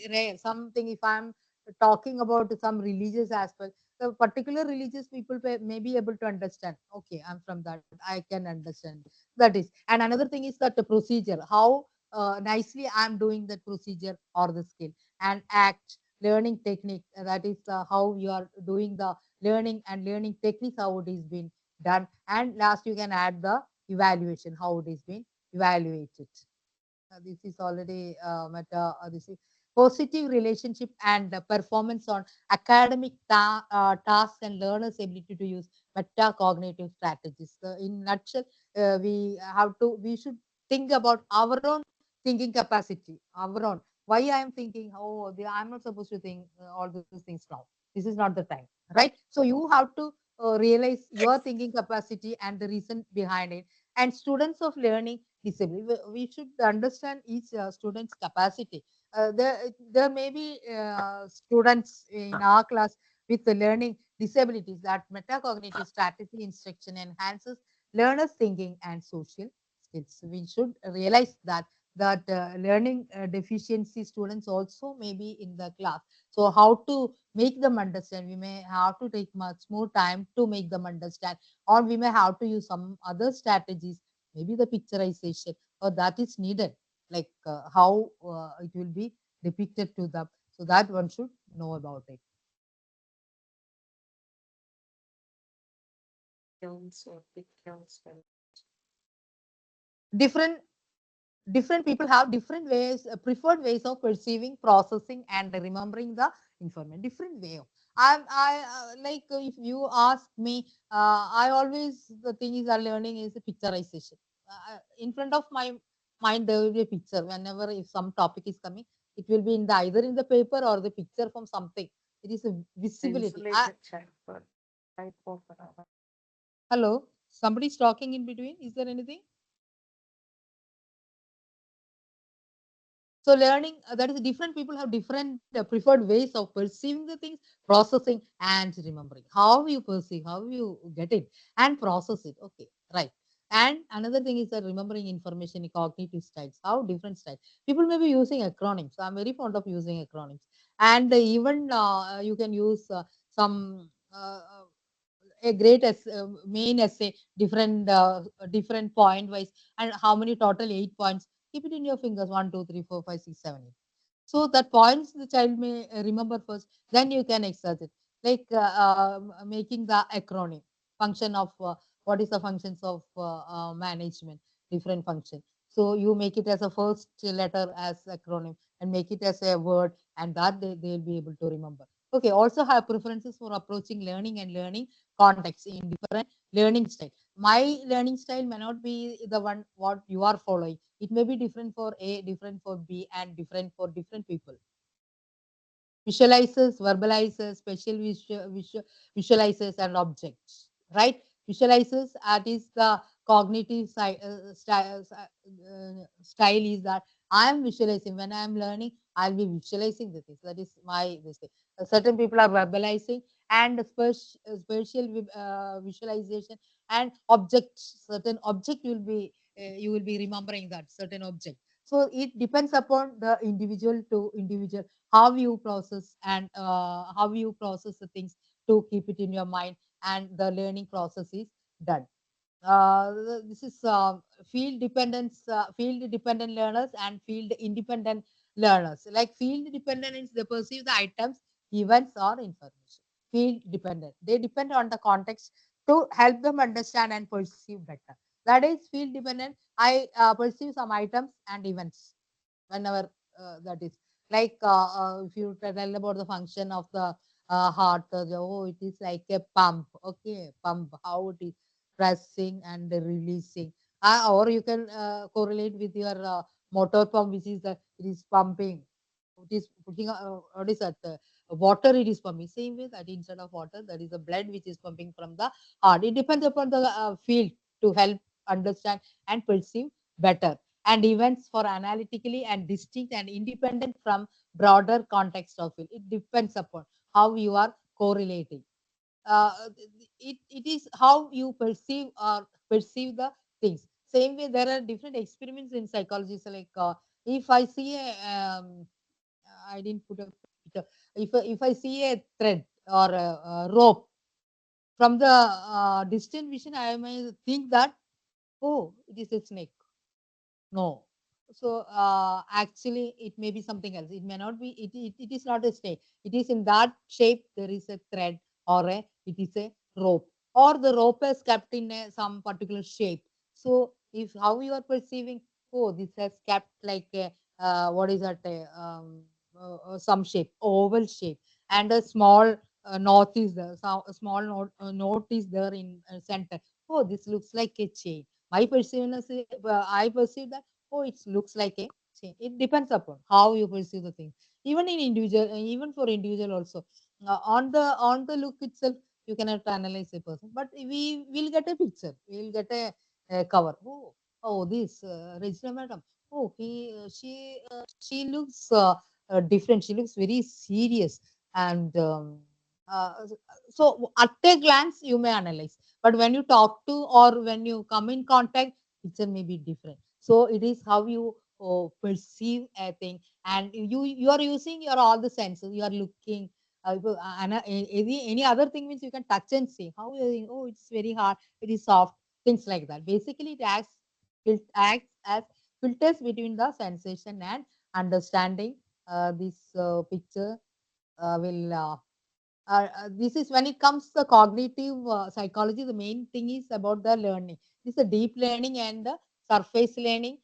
rare. Something, if I'm talking about some religious aspect, the particular religious people may be able to understand. Okay, I'm from that. I can understand. That is. And another thing is that the procedure, how nicely I'm doing that procedure or the skill and act, learning technique. That is how you are doing the learning and learning techniques, how it is being done. And last, you can add the evaluation, how it is being evaluated. This is already meta. This is positive relationship and performance on academic tasks and learners' ability to use metacognitive strategies. In nutshell, we should think about our own thinking capacity, our own. Why I am thinking, oh, I'm not supposed to think all these things now. This is not the time, right? So you have to realize your thinking capacity and the reason behind it. And students of learning disability, we should understand each student's capacity. There may be students in our class with the learning disabilities. That metacognitive strategy instruction enhances learners' thinking and social skills. We should realize that learning deficiency students also may be in the class. So how to make them understand? We may have to take much more time to make them understand, or we may have to use some other strategies, maybe the picturization, or that is needed, like how it will be depicted to them. So that one should know about it. Different different people have different ways, preferred ways of perceiving, processing, and remembering the information. Different way. Like if you ask me, I always, the thing is, our learning is a picturization. In front of my mind, there will be a picture. Whenever if some topic is coming, it will be in the either in the paper or the picture from something. It is a visibility. Hello, somebody's talking in between. Is there anything? So learning, that is different people have different preferred ways of perceiving the things, processing and remembering. How you perceive, how you get it and process it. Okay, right. And another thing is that remembering information in cognitive styles. How different styles. People may be using acronyms. I'm very fond of using acronyms. And even you can use some a great main essay, different point wise, and how many total 8 points. Keep it in your fingers, 1, 2, 3, 4, 5, 6, 7, 8. So that points the child may remember first, then you can exert it. Like making the acronym function of what is the functions of management, different function. So you make it as a first letter as acronym and make it as a word, and that they'll be able to remember. Okay, also have preferences for approaching learning and learning context in different learning style. My learning style may not be the one what you are following. It may be different for A, different for B, and different for different people. Visualizers, verbalizers, special visualizers, and objects, right? Visualizers, that is the cognitive style is that I am visualizing. When I am learning, I'll be visualizing the things. That is my this thing. Certain people are verbalizing and spatial visualization and objects. Certain object will be you will be remembering that certain object. So it depends upon the individual to individual how you process and how you process the things to keep it in your mind, and the learning process is done. This is field dependent learners and field independent learners. Like field dependent is they perceive the items, events, or information. Field dependent, they depend on the context to help them understand and perceive better. That is field dependent. I perceive some items and events whenever that is, like if you tell about the function of the heart, oh, it is like a pump. Okay, pump, how it is pressing and releasing. Or you can correlate with your motor pump, which is that it is pumping. It is putting what is that water it is pumping. Same way that instead of water, that is the blood which is pumping from the heart. It depends upon the field to help understand and perceive better. And events for analytically and distinct and independent from broader context of it. It depends upon how you are correlating. It is how you perceive the things. Same way, there are different experiments in psychology. So like, if I see a, I didn't put a picture. If I see a thread or a rope from the distant vision, I may think that, oh, it is a snake. No. So actually, it may be something else. It may not be. It is not a snake. It is in that shape. There is a thread or it is a rope, or the rope is kept in some particular shape. So if how you are perceiving, oh, this has kept like a, what is that? Some shape, oval shape, and a small knot is there. So a small knot is there in center. Oh, this looks like a chain. My perceiveness, I perceive that, oh, it looks like a chain. It depends upon how you perceive the thing. Even in individual, even for individual also, on the look itself, you cannot analyze a person. But we will get a picture. We will get a cover. Oh, this Regina madam. Oh, she looks different. She looks very serious, and uh, so at a glance you may analyze. But when you talk to or when you come in contact, picture may be different. So it is how you perceive a thing, and you are using your all the senses. You are looking. Any other thing means you can touch and see how you think. Oh, it's very hard. It is soft. Things like that. Basically, it acts as filters between the sensation and understanding. This picture will this is when it comes to cognitive psychology, the main thing is about the learning. This is a deep learning and the surface learning.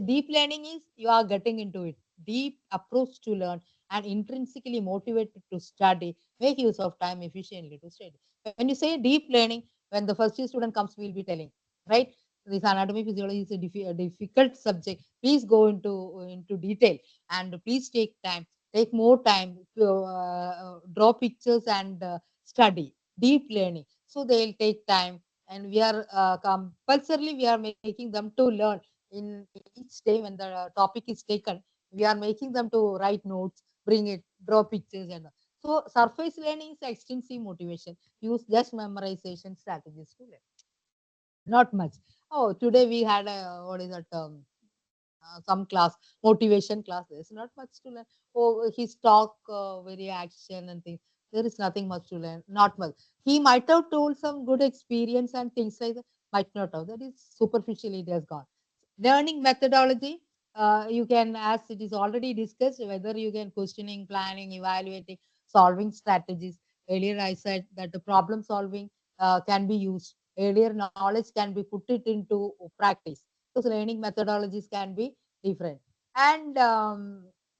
Deep learning is you are getting into it, deep approach to learn and intrinsically motivated to study, make use of time efficiently to study. When you say deep learning, when the first year student comes, we'll be telling, right? This anatomy physiology is a difficult subject. Please go into detail and please take more time to draw pictures and study deep learning. So they'll take time, and we are compulsorily we are making them to learn in each day when the topic is taken. We are making them to write notes, bring it, draw pictures, and so surface learning is extensive motivation. Use just memorization strategies to learn. Not much. Oh, today we had a what is that? Some class, motivation class. There's not much to learn. Oh, his talk, very action and things. There is nothing much to learn. Not much. He might have told some good experience and things like that. Might not have. That is superficially it has gone. Learning methodology. You can, as it is already discussed, whether you can questioning, planning, evaluating, solving strategies. Earlier, I said that the problem solving can be used. Earlier, knowledge can be put it into practice. Those learning methodologies can be different. And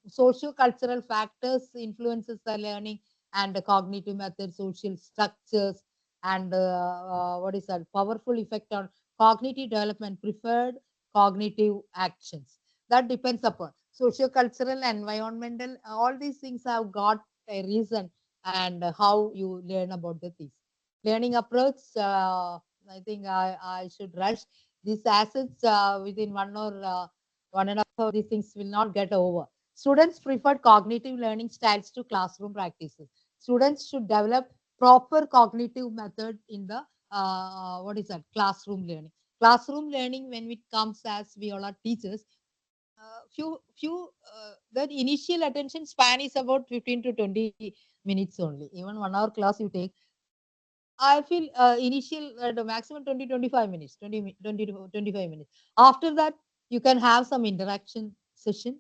socio-cultural factors influences the learning and the cognitive methods, social structures, and what is that? Powerful effect on cognitive development, preferred cognitive actions. That depends upon socio-cultural, environmental. All these things have got a reason and how you learn about the things. Learning approach. I think I should rush these assets within 1.5 hours. These things will not get over. Students prefer cognitive learning styles to classroom practices. Students should develop proper cognitive method in the what is that, classroom learning. Classroom learning, when it comes, as we all are teachers, that initial attention span is about 15 to 20 minutes only. Even 1 hour class you take, I feel initial the maximum 20 to 25 minutes, 20 to 25 minutes. After that, you can have some interaction session.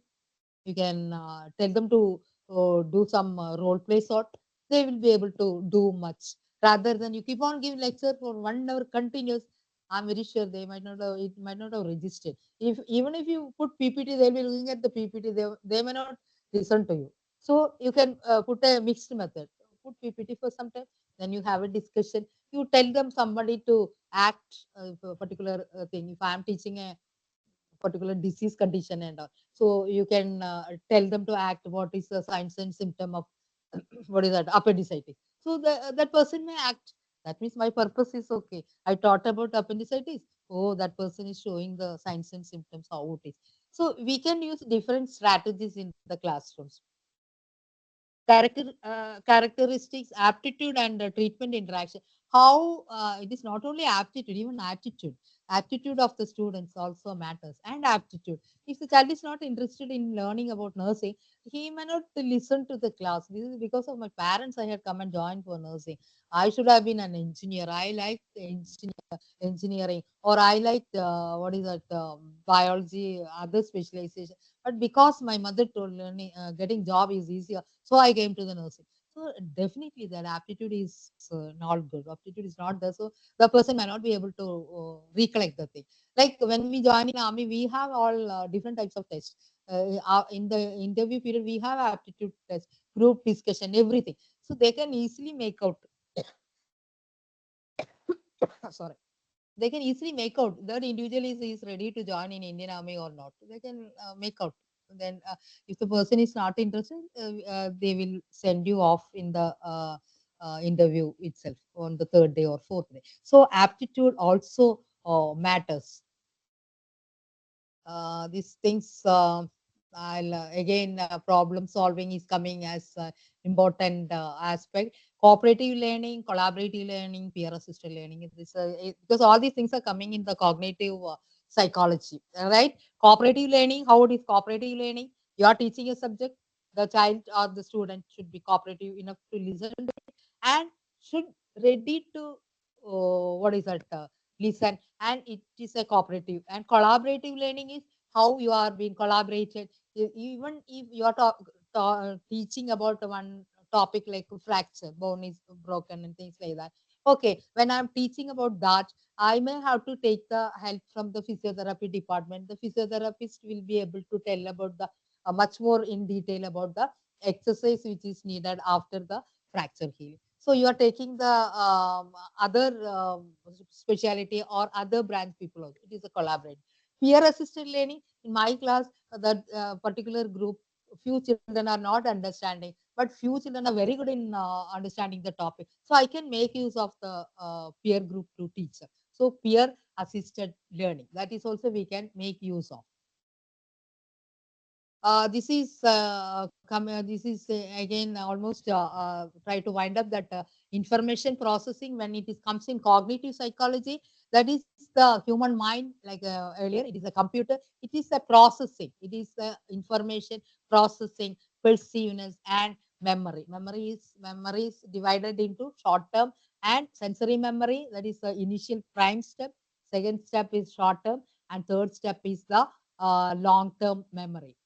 You can tell them to do some role play sort. They will be able to do much rather than you keep on giving lecture for 1 hour continuous. I'm very sure they might not have, it might not have registered. If even if you put PPT, they'll be looking at the PPT. They may not listen to you. So you can put a mixed method. Put PPT for some time, then you have a discussion. You tell them somebody to act for a particular thing. If I am teaching a particular disease condition and all, so you can tell them to act what is the signs and symptom of what is that, appendicitis. So that person may act. That means my purpose is okay. I taught about appendicitis. Oh, that person is showing the signs and symptoms, how it is. So we can use different strategies in the classrooms. Characteristics, aptitude, and treatment interaction. How it is not only aptitude, even attitude. Attitude of the students also matters, and aptitude. If the child is not interested in learning about nursing, he may not listen to the class. This is because of my parents. I had come and joined for nursing. I should have been an engineer. I like engineering, or I like what is that, biology, other specialization. But because my mother told learning, getting job is easier, so I came to the nursing. So definitely that aptitude is not good. Aptitude is not there. So the person may not be able to recollect the thing. Like when we join in army, we have all different types of tests. In the interview period, we have aptitude test, group discussion, everything. So they can easily make out. Sorry, they can easily make out that individual is ready to join in Indian Army or not. They can make out. Then, if the person is not interested, they will send you off in the interview itself on the third day or fourth day. So aptitude also matters. These things, I'll again, problem solving is coming as important aspect. Cooperative learning, collaborative learning, peer assisted learning. Because all these things are coming in the cognitive psychology, right? Cooperative learning, how it is cooperative learning? You are teaching a subject, the child or the student should be cooperative enough to listen to it and should ready to what is that, listen, and it is a cooperative. And collaborative learning is how you are being collaborated. Even if you are teaching about one topic like fracture, bone is broken and things like that. Okay, when I'm teaching about that, I may have to take the help from the physiotherapy department. The physiotherapist will be able to tell about the much more in detail about the exercise which is needed after the fracture healing. So you are taking the other specialty or other branch people also. It is a collaboration. Peer assisted learning. In my class, that particular group, few children are not understanding, but few children are very good in understanding the topic. So I can make use of the peer group to teach. So peer assisted learning, that is also we can make use of. This is again almost try to wind up that information processing when it is comes in cognitive psychology. That is the human mind, like earlier, it is a computer. It is a processing. It is information processing, perceiveness, and memory. Memory is divided into short term and sensory memory. That is the initial prime step. Second step is short term, and third step is the long term memory.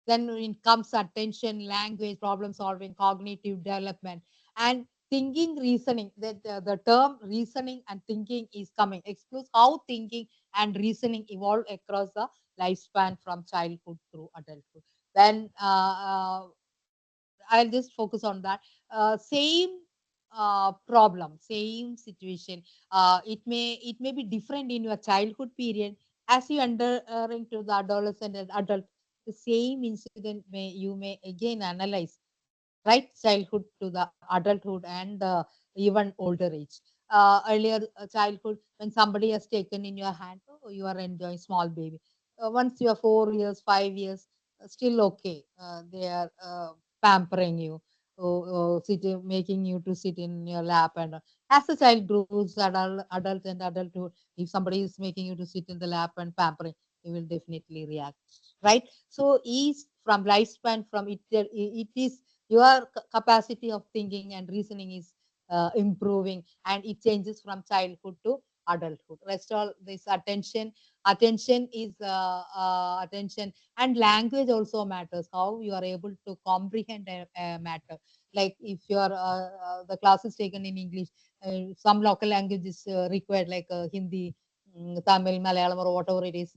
Then it comes attention, language, problem solving, cognitive development, and thinking, reasoning. That the term reasoning and thinking is coming. Explores how thinking and reasoning evolve across the lifespan from childhood through adulthood. Then I'll just focus on that. Same problem, same situation. It may be different in your childhood period as you enter into the adolescent and adult. The same incident you may again analyze, right? Childhood to the adulthood and even older age. Earlier childhood, when somebody has taken in your hand, oh, you are enjoying small baby. Once you are 4 years, 5 years, still okay. They are pampering you, sitting, making you to sit in your lap. And as the child grows, adult and adulthood, if somebody is making you to sit in the lap and pampering, you will definitely react, right? So is from lifespan, from it is your capacity of thinking and reasoning is improving, and it changes from childhood to adulthood. Rest all this attention is attention, and language also matters. How you are able to comprehend a matter. Like if your the class is taken in English, some local language is required, like Hindi, Tamil, Malayalam, or whatever it is.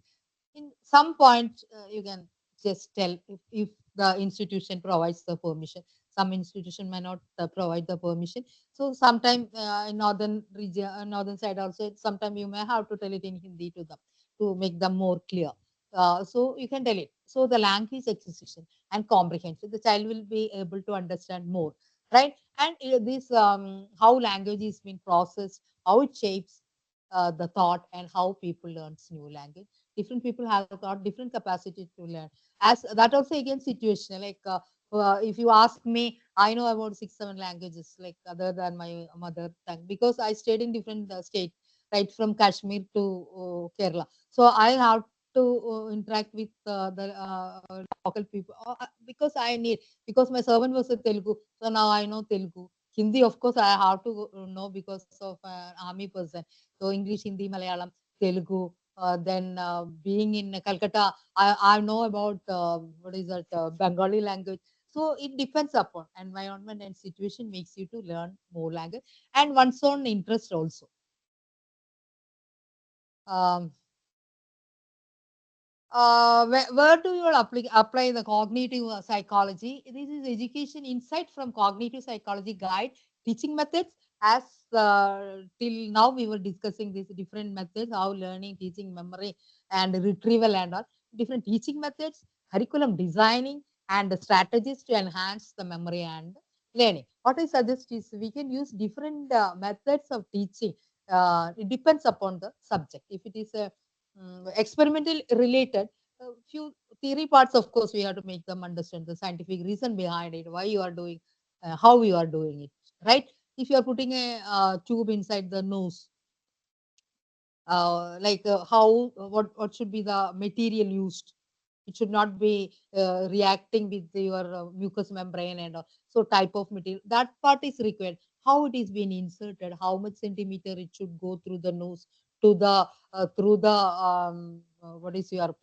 In some point, you can just tell if the institution provides the permission. Some institution may not provide the permission. So sometime in northern region, northern side also, sometime you may have to tell it in Hindi to them to make them more clear. So you can tell it. So the language acquisition and comprehension, the child will be able to understand more, right? And this how language is being processed, how it shapes the thought, and how people learns new language. Different people have got different capacity to learn. As that also again situational, like if you ask me, I know about 6 7 languages like other than my mother tongue, because I stayed in different states, right, from Kashmir to Kerala. So I have to interact with the local people because I need, because my servant was a Telugu, so now I know Telugu. Hindi, of course, I have to know because of army person. So English, Hindi, Malayalam, Telugu. Then being in Calcutta, I know about what is that Bengali language. So it depends upon environment and situation makes you to learn more language and one's own interest also. Um, where do you apply the cognitive psychology? This is education insight from cognitive psychology guide teaching methods. As till now we were discussing these different methods, how learning, teaching, memory, and retrieval and all different teaching methods, curriculum designing, and strategies to enhance the memory and learning. What I suggest is we can use different methods of teaching. It depends upon the subject. If it is a experimental related, few theory parts, of course, we have to make them understand the scientific reason behind it, why you are doing, how you are doing it, right? If you are putting a tube inside the nose, like how what should be the material used, it should not be reacting with your mucous membrane and all. So type of material, that part is required, how it is being inserted, how much centimeter it should go through the nose to the through the what is your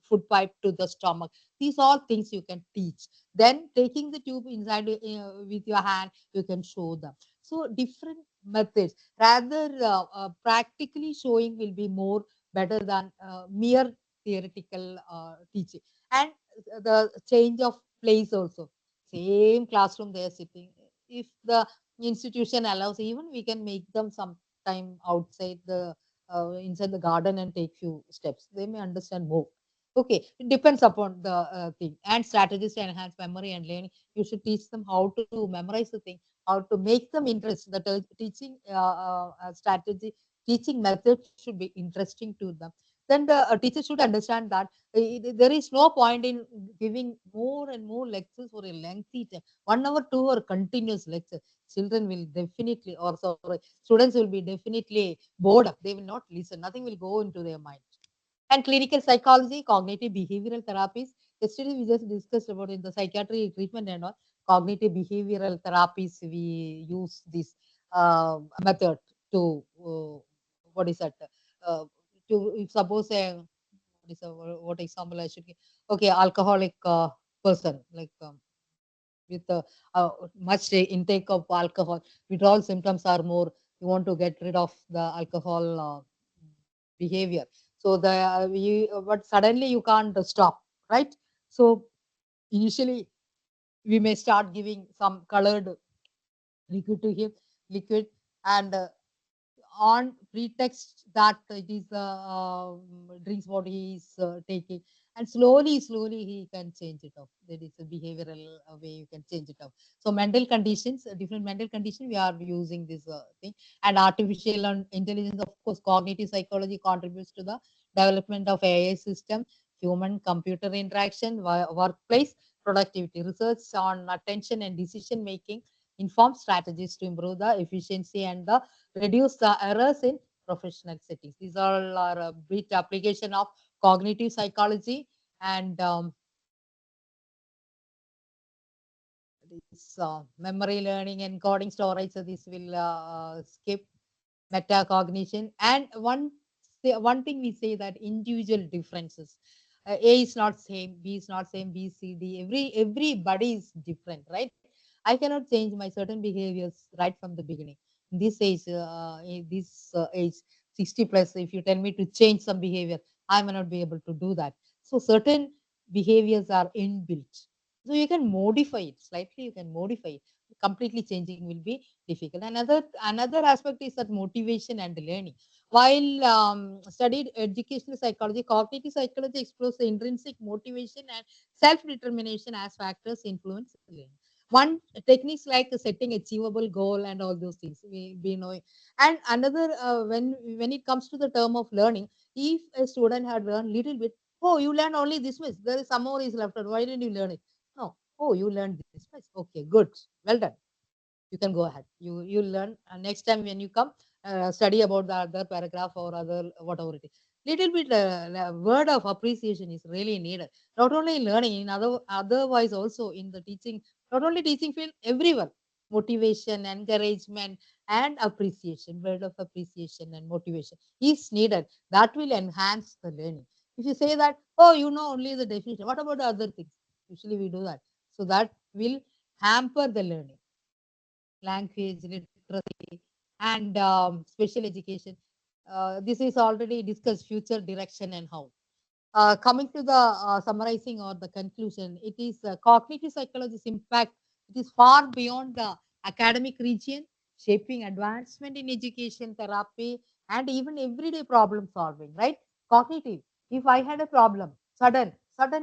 food pipe to the stomach. These all things you can teach. Then taking the tube inside with your hand, you can show them. So different methods, rather practically showing will be more better than mere theoretical teaching. And the change of place also, same classroom they are sitting, if the institution allows, even we can make them sometime outside the inside the garden and take few steps, they may understand more. Okay, it depends upon the thing. And strategies to enhance memory and learning, you should teach them how to memorize the thing, how to make them interest. The teaching strategy, teaching method should be interesting to them. Then the teacher should understand that there is no point in giving more and more lectures for a lengthy time, 1 hour 2 hour continuous lecture. Children will definitely, or sorry, students will be definitely bored up, they will not listen, nothing will go into their mind. And clinical psychology, cognitive behavioral therapies. Yesterday we just discussed about in the psychiatry treatment and all, cognitive behavioral therapies. We use this method to what is that? Uh, to if suppose a what is a, what example I should give? Okay, alcoholic person like with much intake of alcohol, withdrawal symptoms are more. You want to get rid of the alcohol behavior. So the but suddenly you can't stop, right? So initially we may start giving some colored liquid to him, liquid, and on pretext that it is the drinks what he is taking, and slowly he can change it off. That is a behavioral way you can change it off. So mental conditions, different mental condition, we are using this thing. And artificial intelligence, of course, cognitive psychology contributes to the development of AI system, human computer interaction, workplace productivity. Research on attention and decision making inform strategies to improve the efficiency and the reduce the errors in professional settings. These all are a bit application of cognitive psychology. And this memory learning and coding storage. So this will skip metacognition. And one thing we say that individual differences. A is not same, B is not same, B, C, D. Everybody is different, right? I cannot change my certain behaviors right from the beginning. In this age, 60 plus, if you tell me to change some behavior, I may not be able to do that. So certain behaviors are inbuilt. So you can modify it slightly, you can modify it. Completely changing will be difficult. Another aspect is that motivation and learning. While studied educational psychology, cognitive psychology explores the intrinsic motivation and self-determination as factors influence learning. One techniques like setting achievable goal and all those things we know. And another, when it comes to the term of learning, if a student had learned little bit, oh, you learn only this much, there is some more is left out, why didn't you learn it? No. Oh, you learned this much. Okay, good. Well done. You can go ahead. You learn. Next time when you come, study about the other paragraph or other whatever it is. Little bit word of appreciation is really needed. Not only in learning, in otherwise also in the teaching. Not only teaching field, everyone. Motivation, encouragement, and appreciation. Word of appreciation and motivation is needed. That will enhance the learning. If you say that, oh, you know only the definition. What about the other things? Usually we do that. So that will hamper the learning. Language, literacy, and special education. This is already discussed future direction and how. Coming to the summarizing or the conclusion, it is cognitive psychology's impact. It is far beyond the academic region, shaping advancement in education, therapy, and even everyday problem solving. Right? Cognitive. If I had a problem, sudden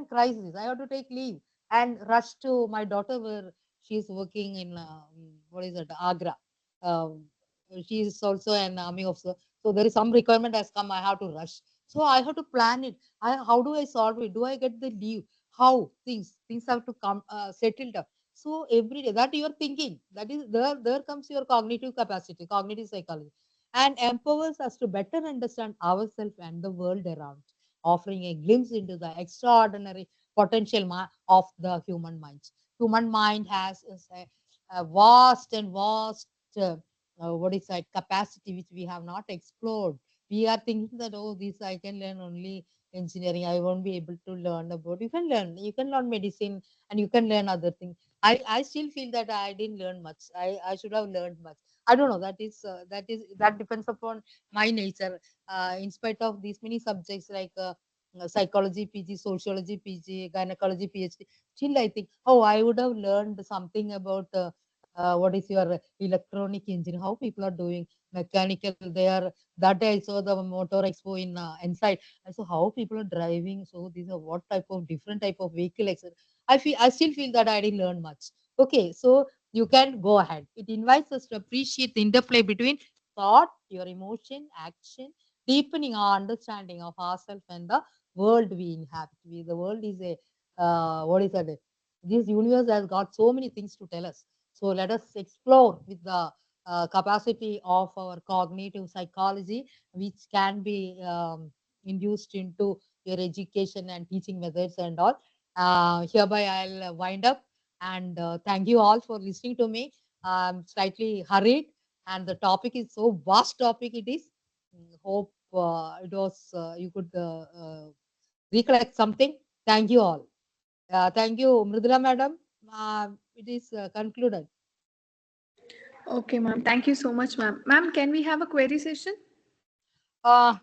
crisis, I have to take leave and rush to my daughter where she is working in what is it, Agra. Um, she is also an army officer. So there is some requirement has come. I have to rush. So I have to plan it. How do I solve it? Do I get the leave? How things have to come settled up. So every day that you are thinking, that is there comes your cognitive capacity, cognitive psychology, and empowers us to better understand ourselves and the world around, offering a glimpse into the extraordinary potential of the human mind. Human mind has a vast and vast what is that capacity which we have not explored. We are thinking that, oh, this I can learn only engineering, I won't be able to learn about. You can learn medicine, and you can learn other things. I still feel that I didn't learn much. I should have learned much. I don't know, that depends upon my nature. In spite of these many subjects like psychology PG, sociology PG, gynecology PhD, still I think, oh, I would have learned something about what is your electronic engine, how people are doing mechanical. They are, that day I saw the motor expo in inside. I saw how people are driving. So these are what type of different type of vehicle, etc. I still feel that I didn't learn much. Okay, so you can go ahead. It invites us to appreciate the interplay between thought, your emotion, action, deepening our understanding of ourselves and the world we inhabit. The world is a what is that? This universe has got so many things to tell us. So let us explore with the capacity of our cognitive psychology, which can be induced into your education and teaching methods and all. Hereby, I'll wind up, and thank you all for listening to me. I'm slightly hurried, and the topic is so vast. Topic it is. Hope it was you could recollect something. Thank you all. Thank you, Mridula madam. It is concluded. Okay, ma'am. Thank you so much, ma'am. Ma'am, can we have a query session? Uh,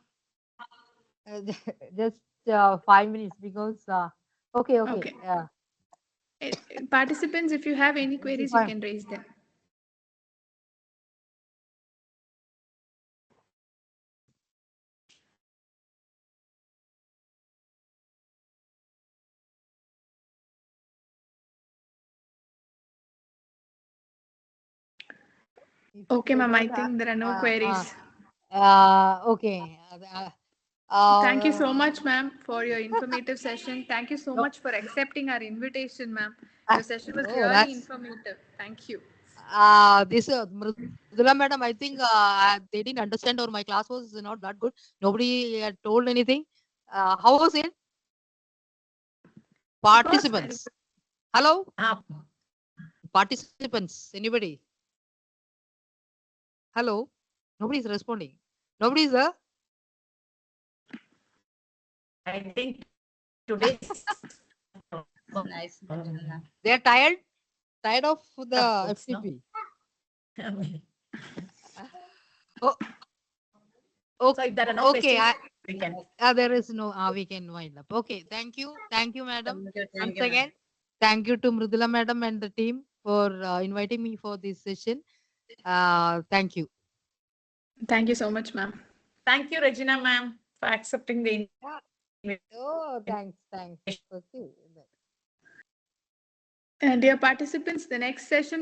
just 5 minutes because okay. Okay. Yeah. Participants, if you have any queries, you Fine. can raise them. If Okay, you ma'am. I don't have, think there are no queries. okay. Thank you so Uh, much, ma'am, for your informative session. Thank you so no, much for accepting our invitation, ma'am. Your session was no, really that's informative. Thank you. this Mridula madam. I think they didn't understand, or my class was not that good. Nobody had told anything. How was it? It was very. Participants. Hello, Ah, participants. Anybody? Hello. Nobody is responding. Nobody is there. I think today's Nice. They are tired of of the course, no? FDP. So Oh, if there are no okay. questions, we can. There is no. We can wind up. Okay. Thank you, madam. Thank you, Once ma'am. again, Thank you to Mridula madam and the team for inviting me for this session. Thank you. Thank you so much, ma'am. Thank you, Regina ma'am, for accepting the Oh, thanks. Okay. Dear participants, the next session